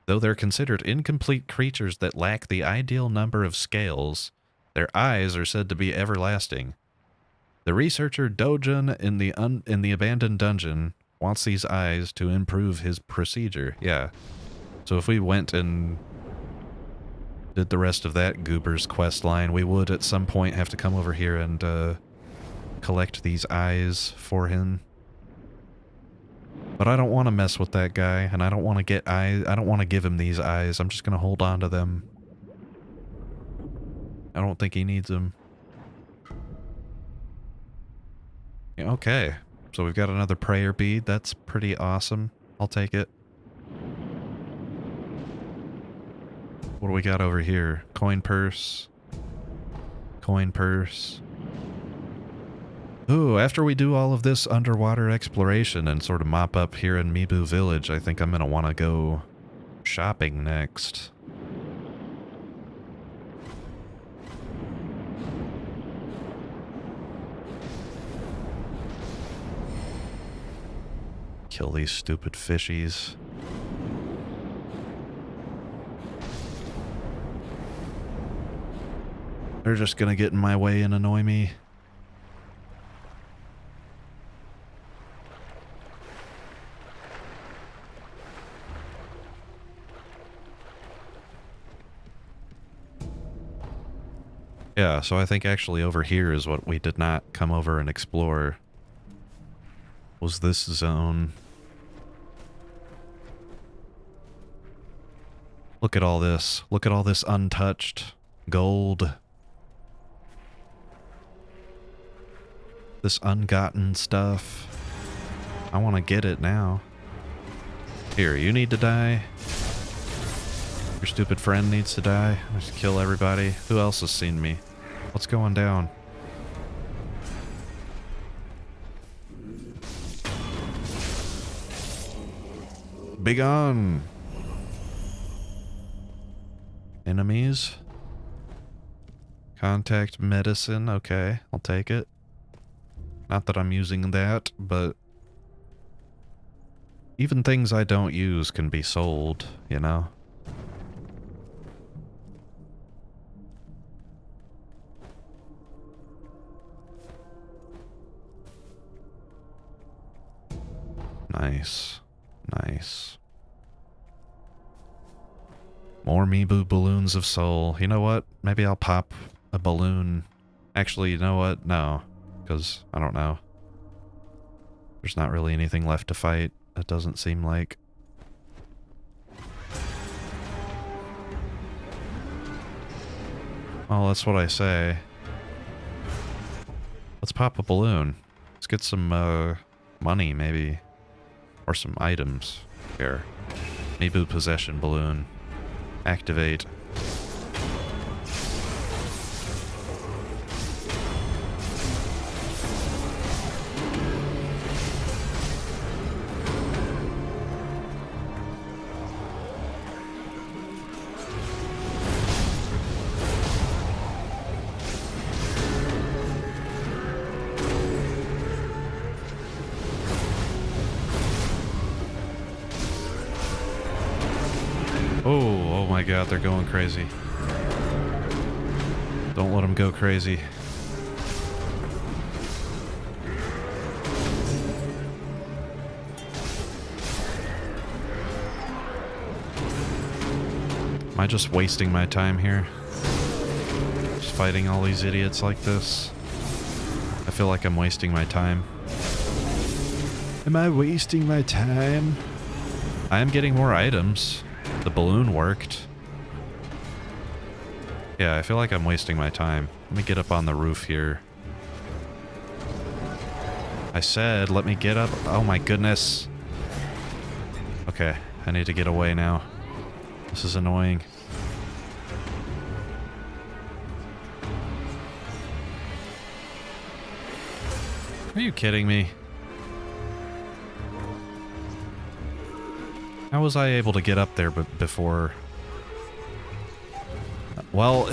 Though they're considered incomplete creatures that lack the ideal number of scales, their eyes are said to be everlasting. The researcher Dojun in the abandoned dungeon wants these eyes to improve his procedure. Yeah. So if we went and did the rest of that goober's quest line, we would at some point have to come over here and collect these eyes for him. But I don't want to mess with that guy, and I don't want to get eyes. I don't want to give him these eyes. I'm just going to hold on to them. I don't think he needs them. Yeah, okay, so we've got another prayer bead. That's pretty awesome. I'll take it. What do we got over here? Coin purse. Coin purse. Ooh, after we do all of this underwater exploration and sort of mop up here in Mibu Village, I think I'm going to want to go shopping next. Kill these stupid fishies. They're just going to get in my way and annoy me. Yeah, so I think actually over here is what we did not come over and explore. Was this zone. Look at all this. Look at all this untouched gold. This ungotten stuff. I want to get it now. Here, you need to die. Your stupid friend needs to die. Just kill everybody. Who else has seen me? What's going down? Begone! Enemies? Contact medicine. Okay, I'll take it. Not that I'm using that, but even things I don't use can be sold, you know? Nice. Nice. More Mibu balloons of soul. You know what? Maybe I'll pop a balloon. Actually, you know what? No. Because, I don't know. There's not really anything left to fight. It doesn't seem like. Well, that's what I say. Let's pop a balloon. Let's get some, money, maybe. Or some items. Here. Mibu possession balloon. Activate. Oh my god, they're going crazy. Don't let them go crazy. Am I just wasting my time here? Just fighting all these idiots like this? I feel like I'm wasting my time. Am I wasting my time? I am getting more items. The balloon worked. Yeah, I feel like I'm wasting my time. Let me get up on the roof here. I said, let me get up. Oh my goodness. Okay, I need to get away now. This is annoying. Are you kidding me? How was I able to get up there before? Well,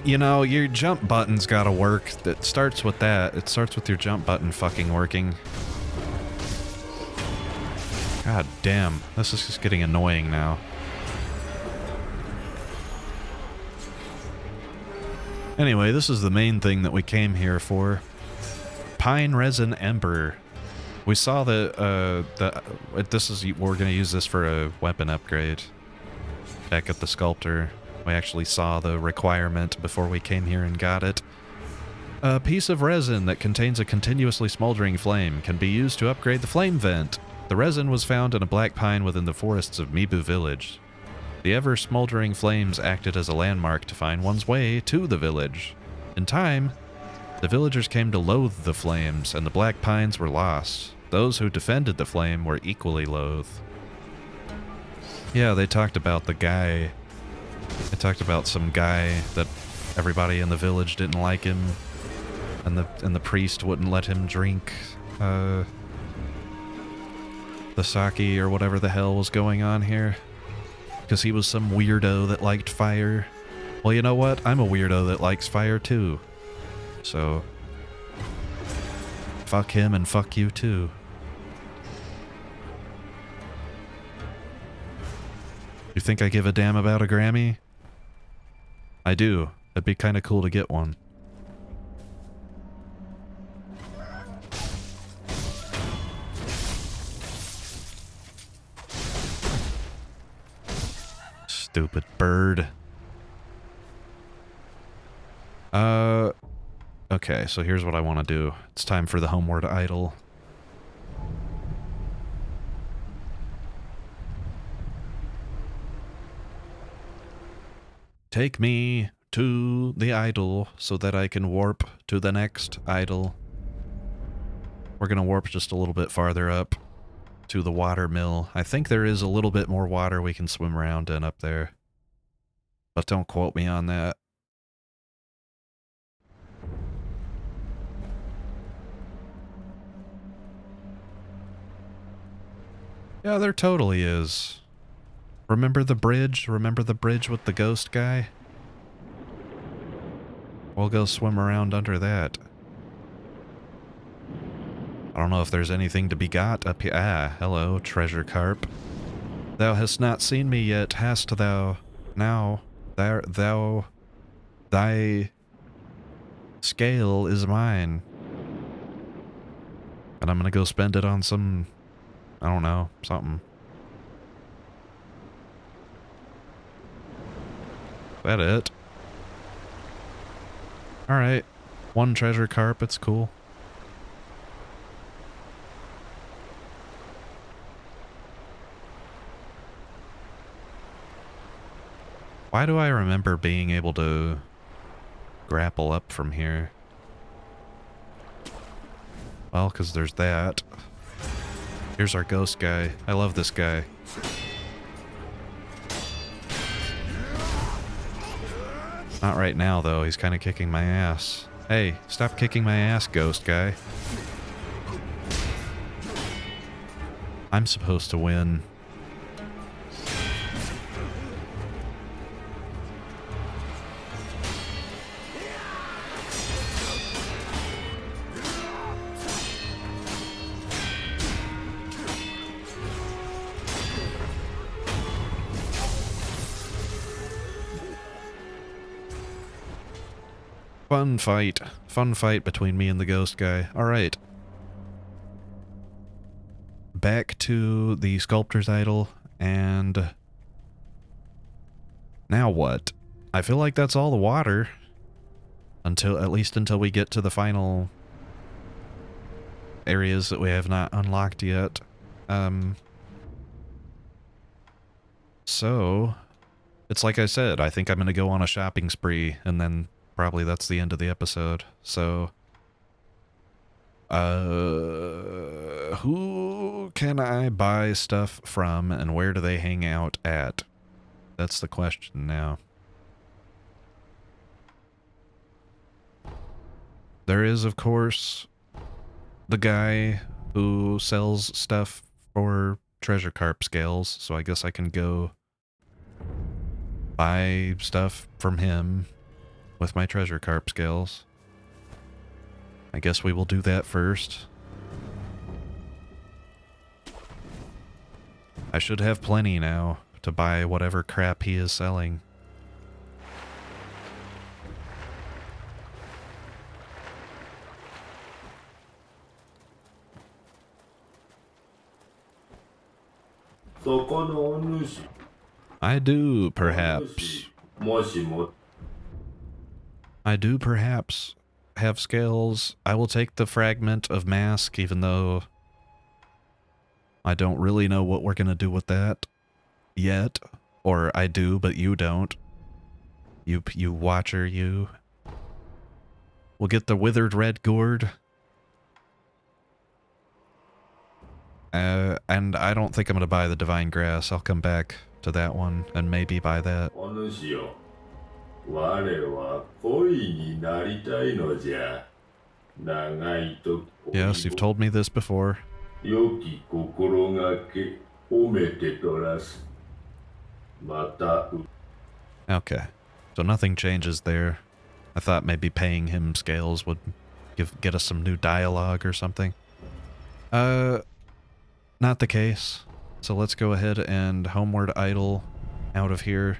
you know, your jump button's gotta work. It starts with that. It starts with your jump button fucking working. God damn. This is just getting annoying now. Anyway, this is the main thing that we came here for. Pine resin ember. We saw that we're gonna use this for a weapon upgrade. Back at the sculptor, we actually saw the requirement before we came here and got it. A piece of resin that contains a continuously smoldering flame can be used to upgrade the flame vent. The resin was found in a black pine within the forests of Mibu village. The ever-smoldering flames acted as a landmark to find one's way to the village. In time, the villagers came to loathe the flames, and the black pines were lost. Those who defended the flame were equally loath. Yeah, they talked about the guy. They talked about some guy that everybody in the village didn't like him, and the priest wouldn't let him drink the sake or whatever the hell was going on here, because he was some weirdo that liked fire. Well, you know what? I'm a weirdo that likes fire too. So, fuck him and fuck you too. You think I give a damn about a Grammy? I do. It'd be kind of cool to get one. Stupid bird. Okay, so here's what I want to do. It's time for the homeward idol. Take me to the idol so that I can warp to the next idol. We're gonna warp just a little bit farther up to the water mill. I think there is a little bit more water we can swim around in up there, but don't quote me on that. Yeah, there totally is. Remember the bridge? Remember the bridge with the ghost guy? We'll go swim around under that. I don't know if there's anything to be got up here. Ah, hello, treasure carp. Thou hast not seen me yet, hast thou? Now, thy scale is mine. And I'm gonna go spend it on some, I don't know, something. Is that it? Alright. One treasure carp, it's cool. Why do I remember being able to grapple up from here? Well, because there's that. Here's our ghost guy. I love this guy. Not right now, though. He's kind of kicking my ass. Hey, stop kicking my ass, ghost guy. I'm supposed to win. Fun fight. Fun fight between me and the ghost guy. Alright. Back to the sculptor's idol, and now what? I feel like that's all the water. At least until we get to the final areas that we have not unlocked yet. So, it's like I said, I think I'm gonna go on a shopping spree, and then probably that's the end of the episode. So, who can I buy stuff from, and where do they hang out at? That's the question now. There is, of course, the guy who sells stuff for treasure carp scales, so I guess I can go buy stuff from him with my treasure carp scales. I guess we will do that first. I should have plenty now to buy whatever crap he is selling. I do, perhaps. I do perhaps have scales. I will take the fragment of mask, even though I don't really know what we're gonna do with that yet. Or I do, but you don't. You watcher, you. We'll get the withered red gourd. And I don't think I'm gonna buy the divine grass. I'll come back to that one and maybe buy that. Yes, you've told me this before. Okay, so nothing changes there. I thought maybe paying him scales would get us some new dialogue or something. Not the case. So let's go ahead and homeward idle out of here.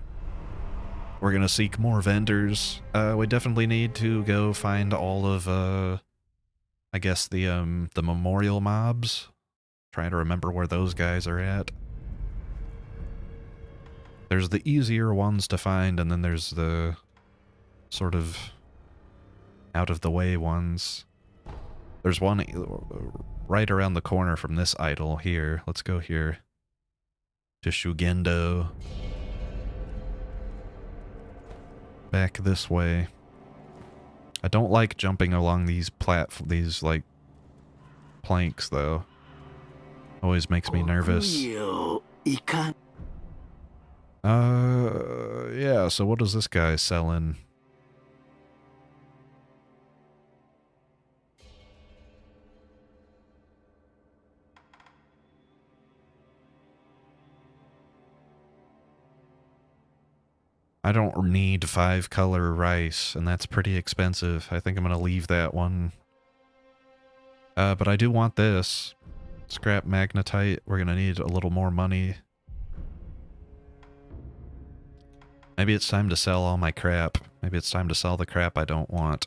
We're gonna seek more vendors. We definitely need to go find all of, I guess the memorial mobs. Trying to remember where those guys are at. There's the easier ones to find, and then there's the sort of out-of-the-way ones. There's one right around the corner from this idol here. Let's go here to Shugendo. Back this way. I don't like jumping along these like planks though. Always makes me nervous. Yeah, so what is this guy selling? I don't need 5-color rice, and that's pretty expensive. I think I'm gonna leave that one. But I do want this. Scrap magnetite. We're gonna need a little more money. Maybe it's time to sell all my crap. Maybe it's time to sell the crap I don't want.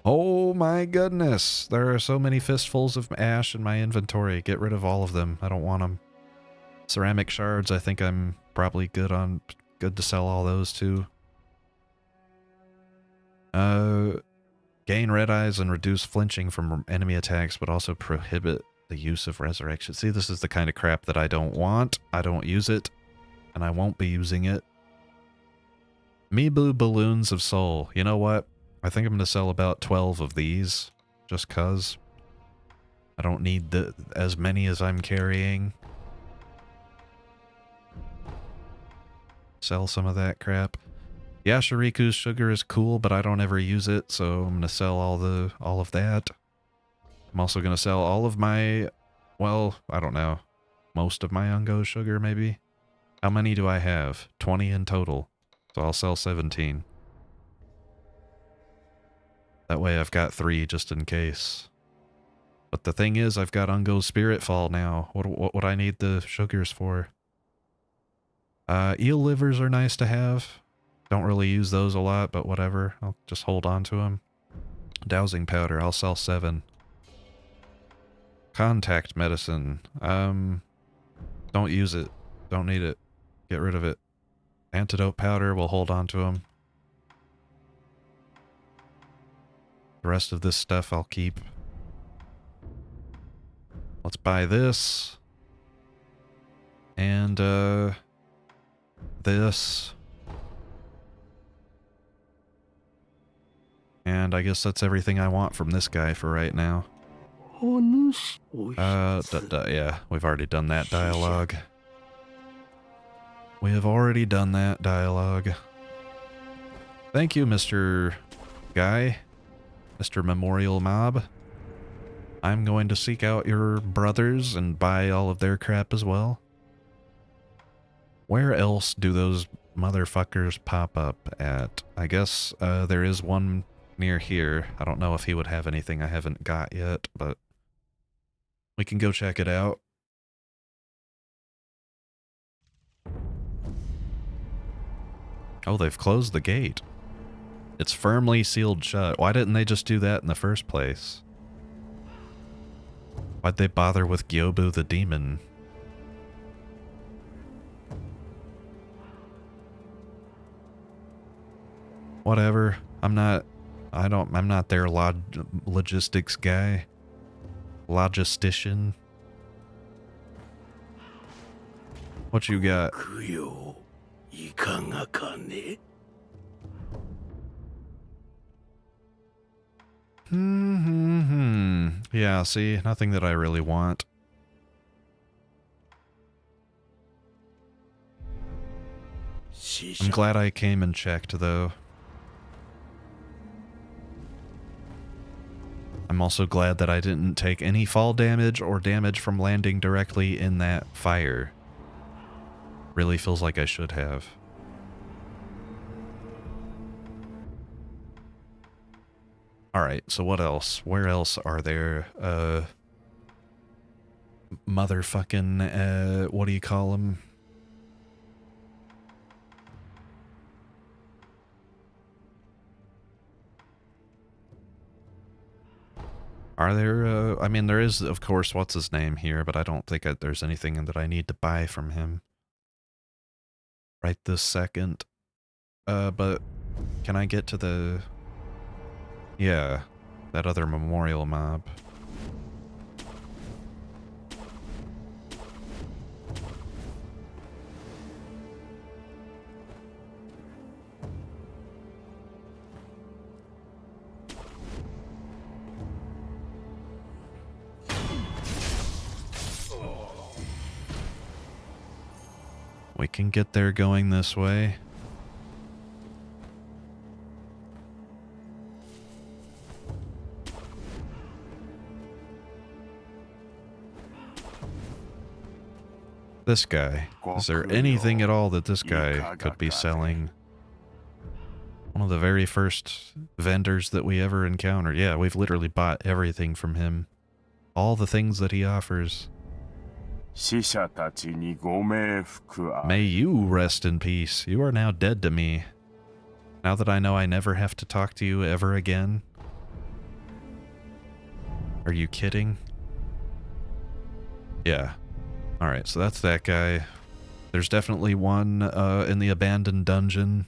Oh my goodness. There are so many fistfuls of ash in my inventory. Get rid of all of them. I don't want them. Ceramic shards, I think I'm probably good to sell all those too. Gain red eyes and reduce flinching from enemy attacks, but also prohibit the use of resurrection. See, this is the kind of crap that I don't want. I don't use it, and I won't be using it. Mibu balloons of soul. You know what? I think I'm going to sell about 12 of these, just cuz. I don't need as many as I'm carrying. Sell some of that crap. Yashiriku's sugar is cool, but I don't ever use it, so I'm gonna sell all of that. I'm also gonna sell all of my, well, I don't know, most of my Ungo sugar maybe. How many do I have? 20 in total. So I'll sell 17. That way I've got 3 just in case. But the thing is, I've got Ungo's Spirit Fall now. What would I need the sugars for? Eel livers are nice to have. Don't really use those a lot, but whatever. I'll just hold on to them. Dowsing powder, I'll sell 7. Contact medicine. Don't use it. Don't need it. Get rid of it. Antidote powder, we'll hold on to them. The rest of this stuff I'll keep. Let's buy this. And, this. And I guess that's everything I want from this guy for right now. Yeah, we've already done that dialogue. We have already done that dialogue. Thank you, Mr. Guy. Mr. Memorial Mob. I'm going to seek out your brothers and buy all of their crap as well. Where else do those motherfuckers pop up at? I guess there is one near here. I don't know if he would have anything I haven't got yet, but we can go check it out. Oh, they've closed the gate. It's firmly sealed shut. Why didn't they just do that in the first place? Why'd they bother with Gyobu the demon? Whatever. I'm not their logistics guy. Logistician. What you got? Yeah, see, nothing that I really want. I'm glad I came and checked, though. I'm also glad that I didn't take any fall damage or damage from landing directly in that fire. Really feels like I should have. Alright, so what else? Where else are there, motherfucking, what do you call them? Are there, I mean, there is, of course, what's his name here, but I don't think there's anything that I need to buy from him right this second. But can I get to the... Yeah, that other memorial mob. We can get there going this way. This guy. Is there anything at all that this guy could be selling? One of the very first vendors that we ever encountered. Yeah, we've literally bought everything from him. All the things that he offers. May you rest in peace. You are now dead to me. Now that I know I never have to talk to you ever again. Are you kidding? Yeah. Alright, so that's that guy. There's definitely one in the abandoned dungeon.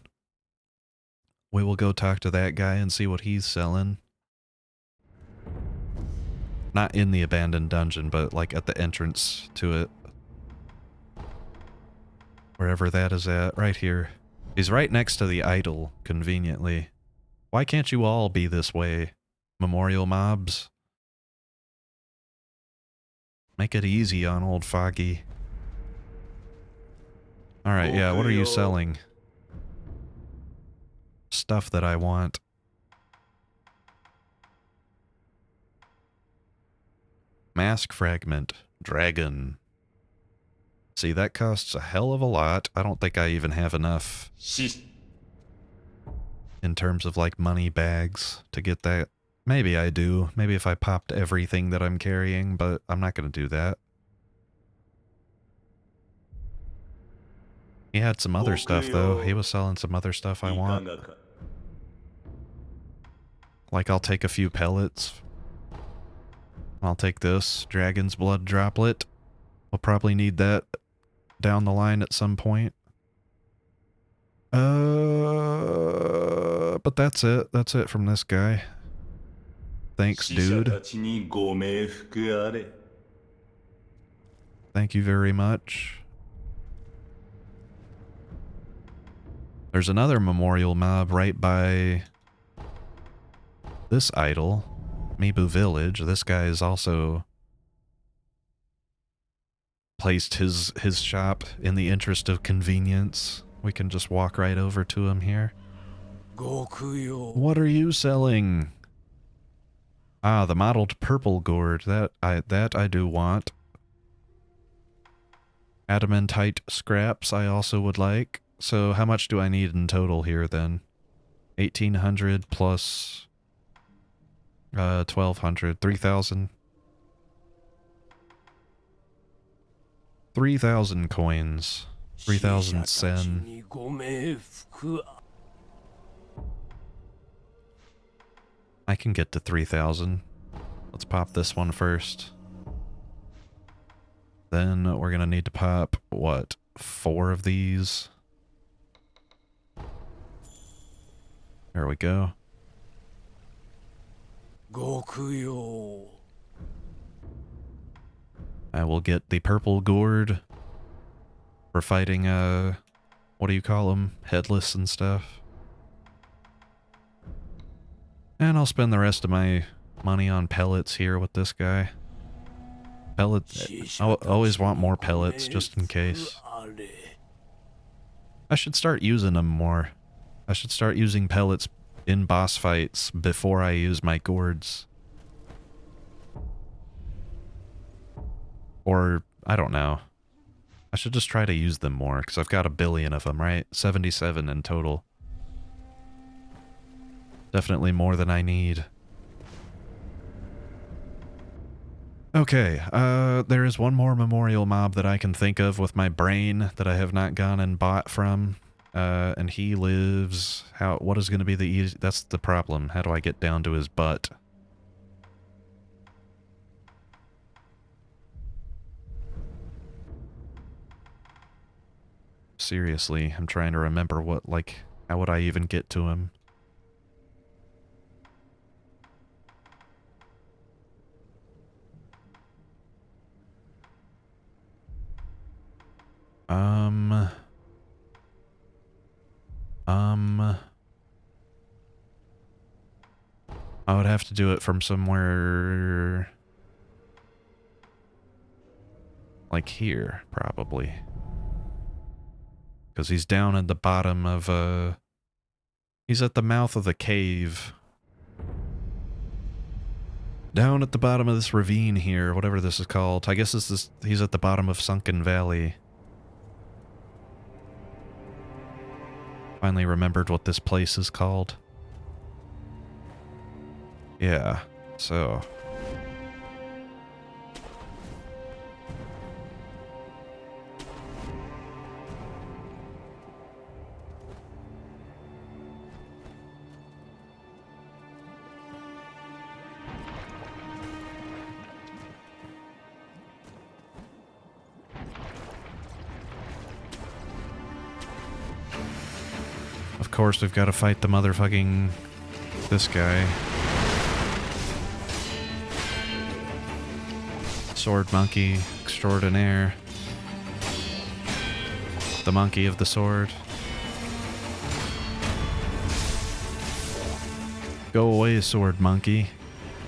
We will go talk to that guy and see what he's selling. Not in the abandoned dungeon, but like at the entrance to it. Wherever that is at, right here. He's right next to the idol, conveniently. Why can't you all be this way, memorial mobs? Make it easy on old Foggy. Alright, yeah, what are you selling? Stuff that I want. Mask fragment. Dragon. See, that costs a hell of a lot. I don't think I even have enough in terms of like money bags to get that. Maybe I do. Maybe if I popped everything that I'm carrying, but I'm not going to do that. He had some other stuff though. He was selling some other stuff I want. Like I'll take a few pellets. I'll take this dragon's blood droplet. We'll probably need that down the line at some point. But that's it. That's it from this guy. Thanks, dude. Thank you very much. There's another memorial mob right by this idol, Mibu Village. This guy is also placed his shop in the interest of convenience. We can just walk right over to him here. What are you selling? Ah, the mottled purple gourd. That I do want. Adamantite scraps I also would like. So how much do I need in total here then? 1,800 plus 1,200, 3,000. 3,000 coins. 3,000 sen. I can get to 3,000. Let's pop this one first. Then we're gonna need to pop, what, 4 of these? There we go. I will get the purple gourd for fighting, what do you call them? Headless and stuff. And I'll spend the rest of my money on pellets here with this guy. Pellets. I always want more pellets just in case. I should start using them more. I should start using pellets in boss fights before I use my gourds. Or, I don't know. I should just try to use them more, because I've got 1 billion of them, right? 77 in total. Definitely more than I need. Okay, there is one more memorial mob that I can think of with my brain that I have not gone and bought from. And he lives... What is going to be the easy... That's the problem. How do I get down to his butt? Seriously, I'm trying to remember what, like... How would I even get to him? I would have to do it from somewhere... like here, probably. Because he's down at the bottom of, he's at the mouth of the cave. Down at the bottom of this ravine here, whatever this is called. I guess this is, he's at the bottom of Sunken Valley. Finally remembered what this place is called. Yeah, so... Of course, we've got to fight the motherfucking... this guy. Sword monkey extraordinaire. The monkey of the sword. Go away, sword monkey.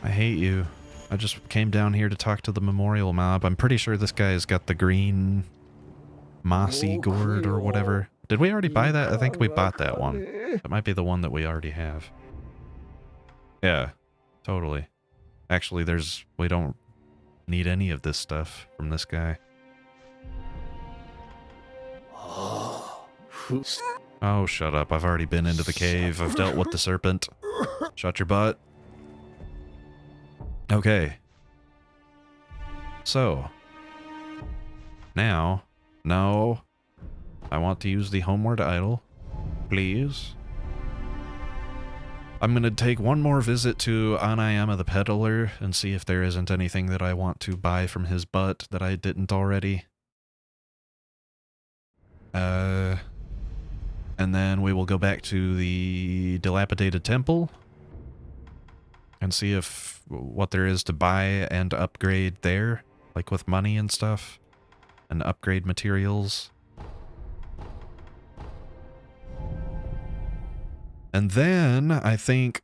I hate you. I just came down here to talk to the memorial mob. I'm pretty sure this guy has got the green... mossy gourd or whatever. Did we already buy that? I think we bought that one. That might be the one that we already have. Yeah, totally. Actually, we don't need any of this stuff from this guy. Oh, shut up. I've already been into the cave. I've dealt with the serpent. Shut your butt. Okay. So. Now. No. I want to use the homeward idol. Please. I'm going to take one more visit to Anayama the Peddler and see if there isn't anything that I want to buy from his butt that I didn't already. And then we will go back to the dilapidated temple and see if what there is to buy and upgrade there, like with money and stuff, and upgrade materials. And then, I think,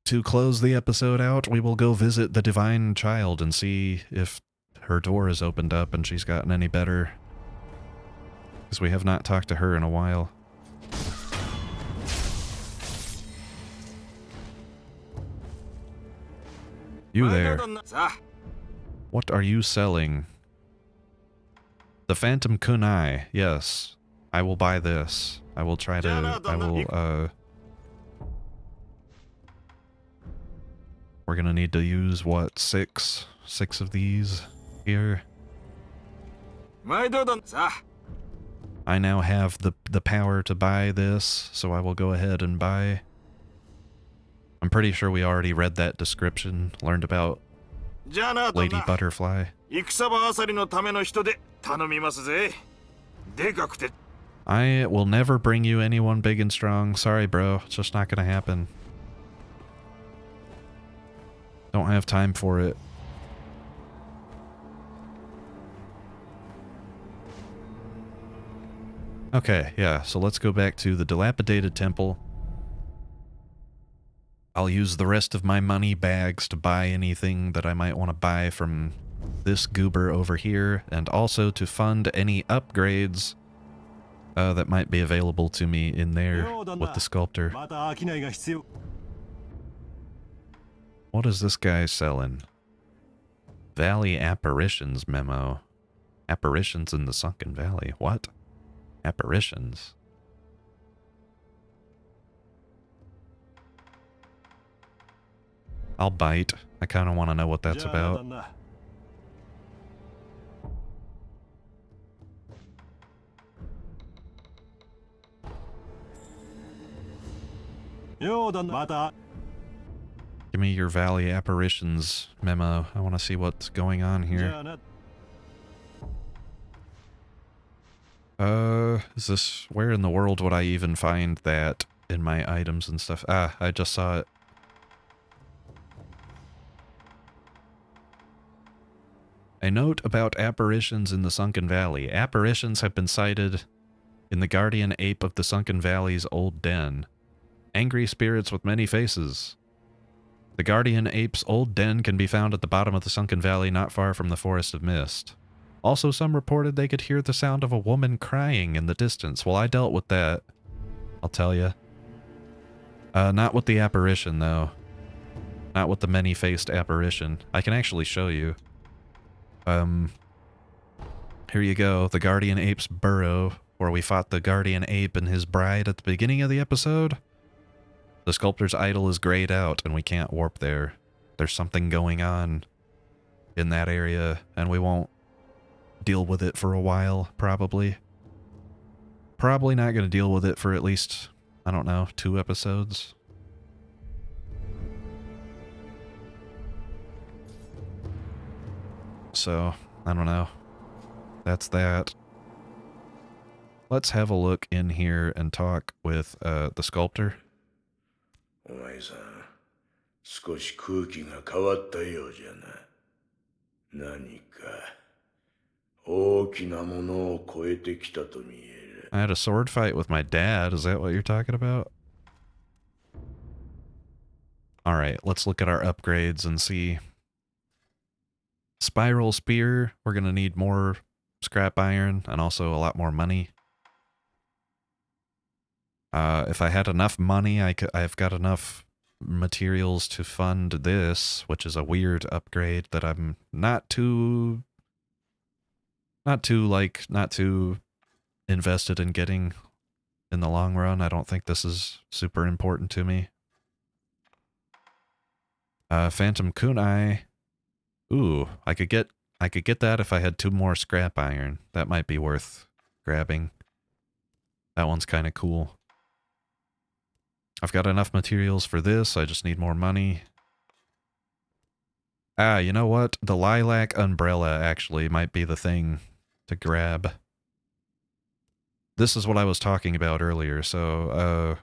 to close the episode out, we will go visit the Divine Child and see if her door is opened up and she's gotten any better. Because we have not talked to her in a while. You there. What are you selling? The Phantom Kunai. Yes. I will buy this. I will try to, we're gonna need to use, what, 6 of these here? I now have the power to buy this, so I will go ahead and buy. I'm pretty sure we already read that description, learned about Lady Butterfly. I will never bring you anyone big and strong. Sorry, bro. It's just not gonna happen. Don't have time for it. Okay, yeah, so let's go back to the dilapidated temple. I'll use the rest of my money bags to buy anything that I might want to buy from this goober over here, and also to fund any upgrades that might be available to me in there with the sculptor. What is this guy selling? Valley Apparitions memo. Apparitions in the Sunken Valley. What? Apparitions? I'll bite. I kind of want to know what that's about. Give me your Valley Apparitions memo. I want to see what's going on here. Is this... Where in the world would I even find that in my items and stuff? Ah, I just saw it. A note about apparitions in the Sunken Valley. Apparitions have been sighted in the guardian ape of the Sunken Valley's old den. Angry spirits with many faces. The guardian ape's old den can be found at the bottom of the Sunken Valley, not far from the Forest of Mist. Also, some reported they could hear the sound of a woman crying in the distance. Well, I dealt with that, I'll tell you. Not with the apparition, though. Not with the many-faced apparition. I can actually show you. Here you go. The Guardian Ape's burrow, where we fought the Guardian Ape and his bride at the beginning of the episode. The sculptor's idol is grayed out, and we can't warp there. There's something going on in that area, and we won't deal with it for a while, probably. Probably not going to deal with it for at least, I don't know, 2 episodes. So, I don't know. That's that. Let's have a look in here and talk with the sculptor. I had a sword fight with my dad. Is that what you're talking about? Alright, let's look at our upgrades and see. Spiral spear. We're going to need more scrap iron and also a lot more money. If I had enough money, I've got enough materials to fund this, which is a weird upgrade that I'm not too invested in getting in the long run. I don't think this is super important to me. Phantom kunai. Ooh, I could get that if I had 2 more scrap iron. That might be worth grabbing. That one's kind of cool. I've got enough materials for this, I just need more money. Ah, you know what? The lilac umbrella actually might be the thing to grab. This is what I was talking about earlier, so,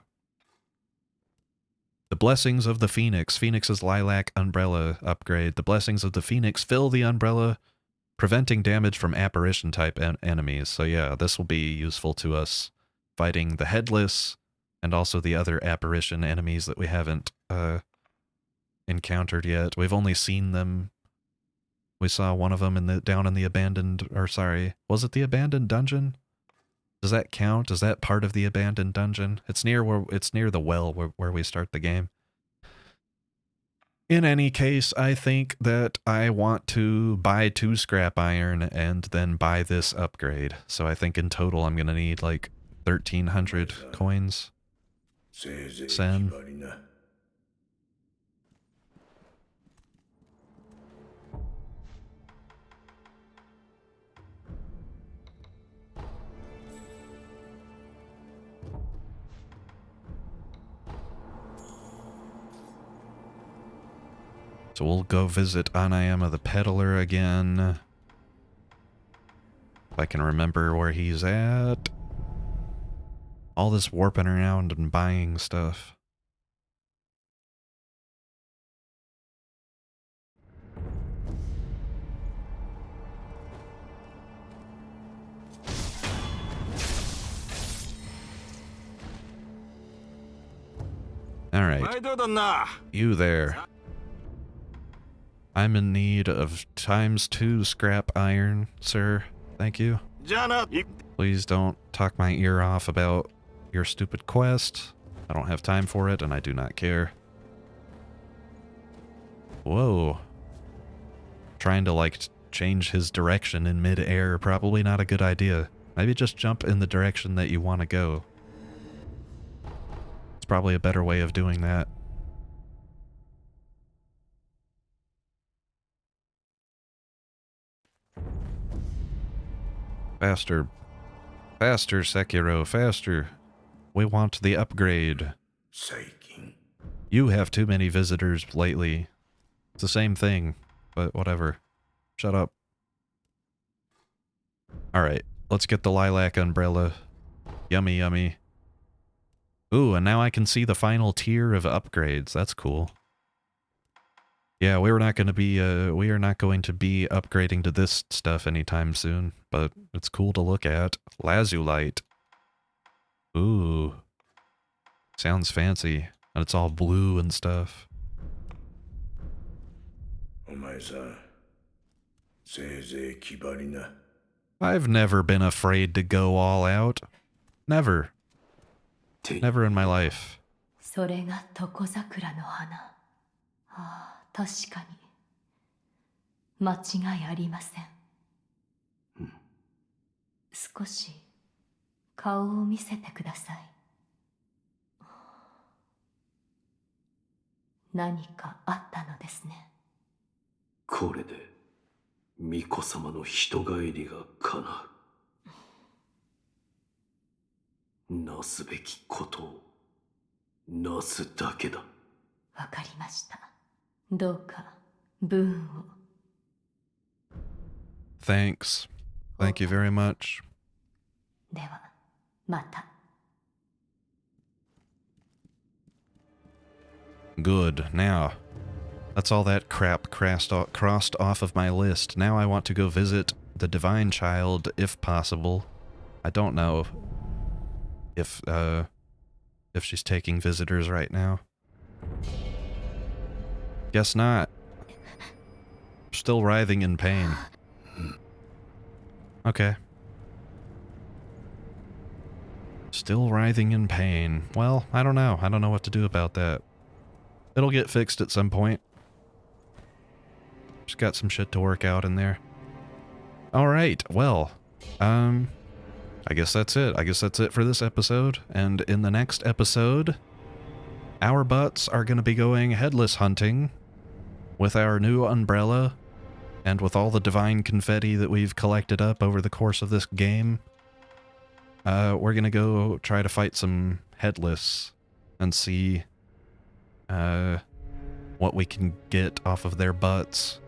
the Blessings of the Phoenix. Phoenix's lilac umbrella upgrade. The Blessings of the Phoenix fill the umbrella, preventing damage from apparition-type enemies. So yeah, this will be useful to us fighting the headless, and also the other apparition enemies that we haven't encountered yet. We've only seen them. We saw one of them down in the abandoned, or sorry, was it the abandoned dungeon? Does that count? Is that part of the abandoned dungeon? It's near the well where we start the game. In any case, I think that I want to buy 2 scrap iron and then buy this upgrade. So I think in total I'm going to need like 1,300 coins. Sen. So we'll go visit Anayama the Peddler again. If I can remember where he's at. All this warping around and buying stuff. Alright. You there. I'm in need of ×2 scrap iron, sir. Thank you. Please don't talk my ear off about your stupid quest. I don't have time for it, and I do not care. Whoa. Trying to, like, change his direction in mid-air, probably not a good idea. Maybe just jump in the direction that you want to go. It's probably a better way of doing that. Faster. Faster, Sekiro, faster. We want the upgrade. You have too many visitors lately. It's the same thing, but whatever. Shut up. Alright, let's get the lilac umbrella. Yummy, yummy. Ooh, and now I can see the final tier of upgrades. That's cool. Yeah, we are not going to be upgrading to this stuff anytime soon, but it's cool to look at. Lazulite. Ooh. Sounds fancy. And it's all blue and stuff. I've never been afraid to go all out. Never. Never in my life. それが床桜の花。ああ、確かに。間違いありません。少し顔を見せてください。何かあったのですね。これで巫女様の人帰りが叶う。なすべきことをなすだけだ。わかりました。どうかブーンを。Thanks. Thank you very much. では、また。Good. Now, that's all that crap crossed off of my list. Now I want to go visit the Divine Child, if possible. I don't know if she's taking visitors right now. Guess not. Still writhing in pain. Okay. Still writhing in pain. Well, I don't know. I don't know what to do about that. It'll get fixed at some point. Just got some shit to work out in there. Alright, well, I guess that's it. I guess that's it for this episode. And in the next episode, our butts are going to be going headless hunting with our new umbrella and with all the divine confetti that we've collected up over the course of this game. We're going to go try to fight some headless and see what we can get off of their butts,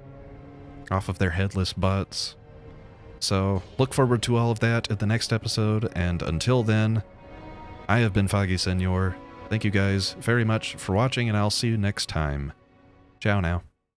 off of their headless butts. So look forward to all of that in the next episode, and until then, I have been foggyseñor. Thank you guys very much for watching, and I'll see you next time. Ciao now.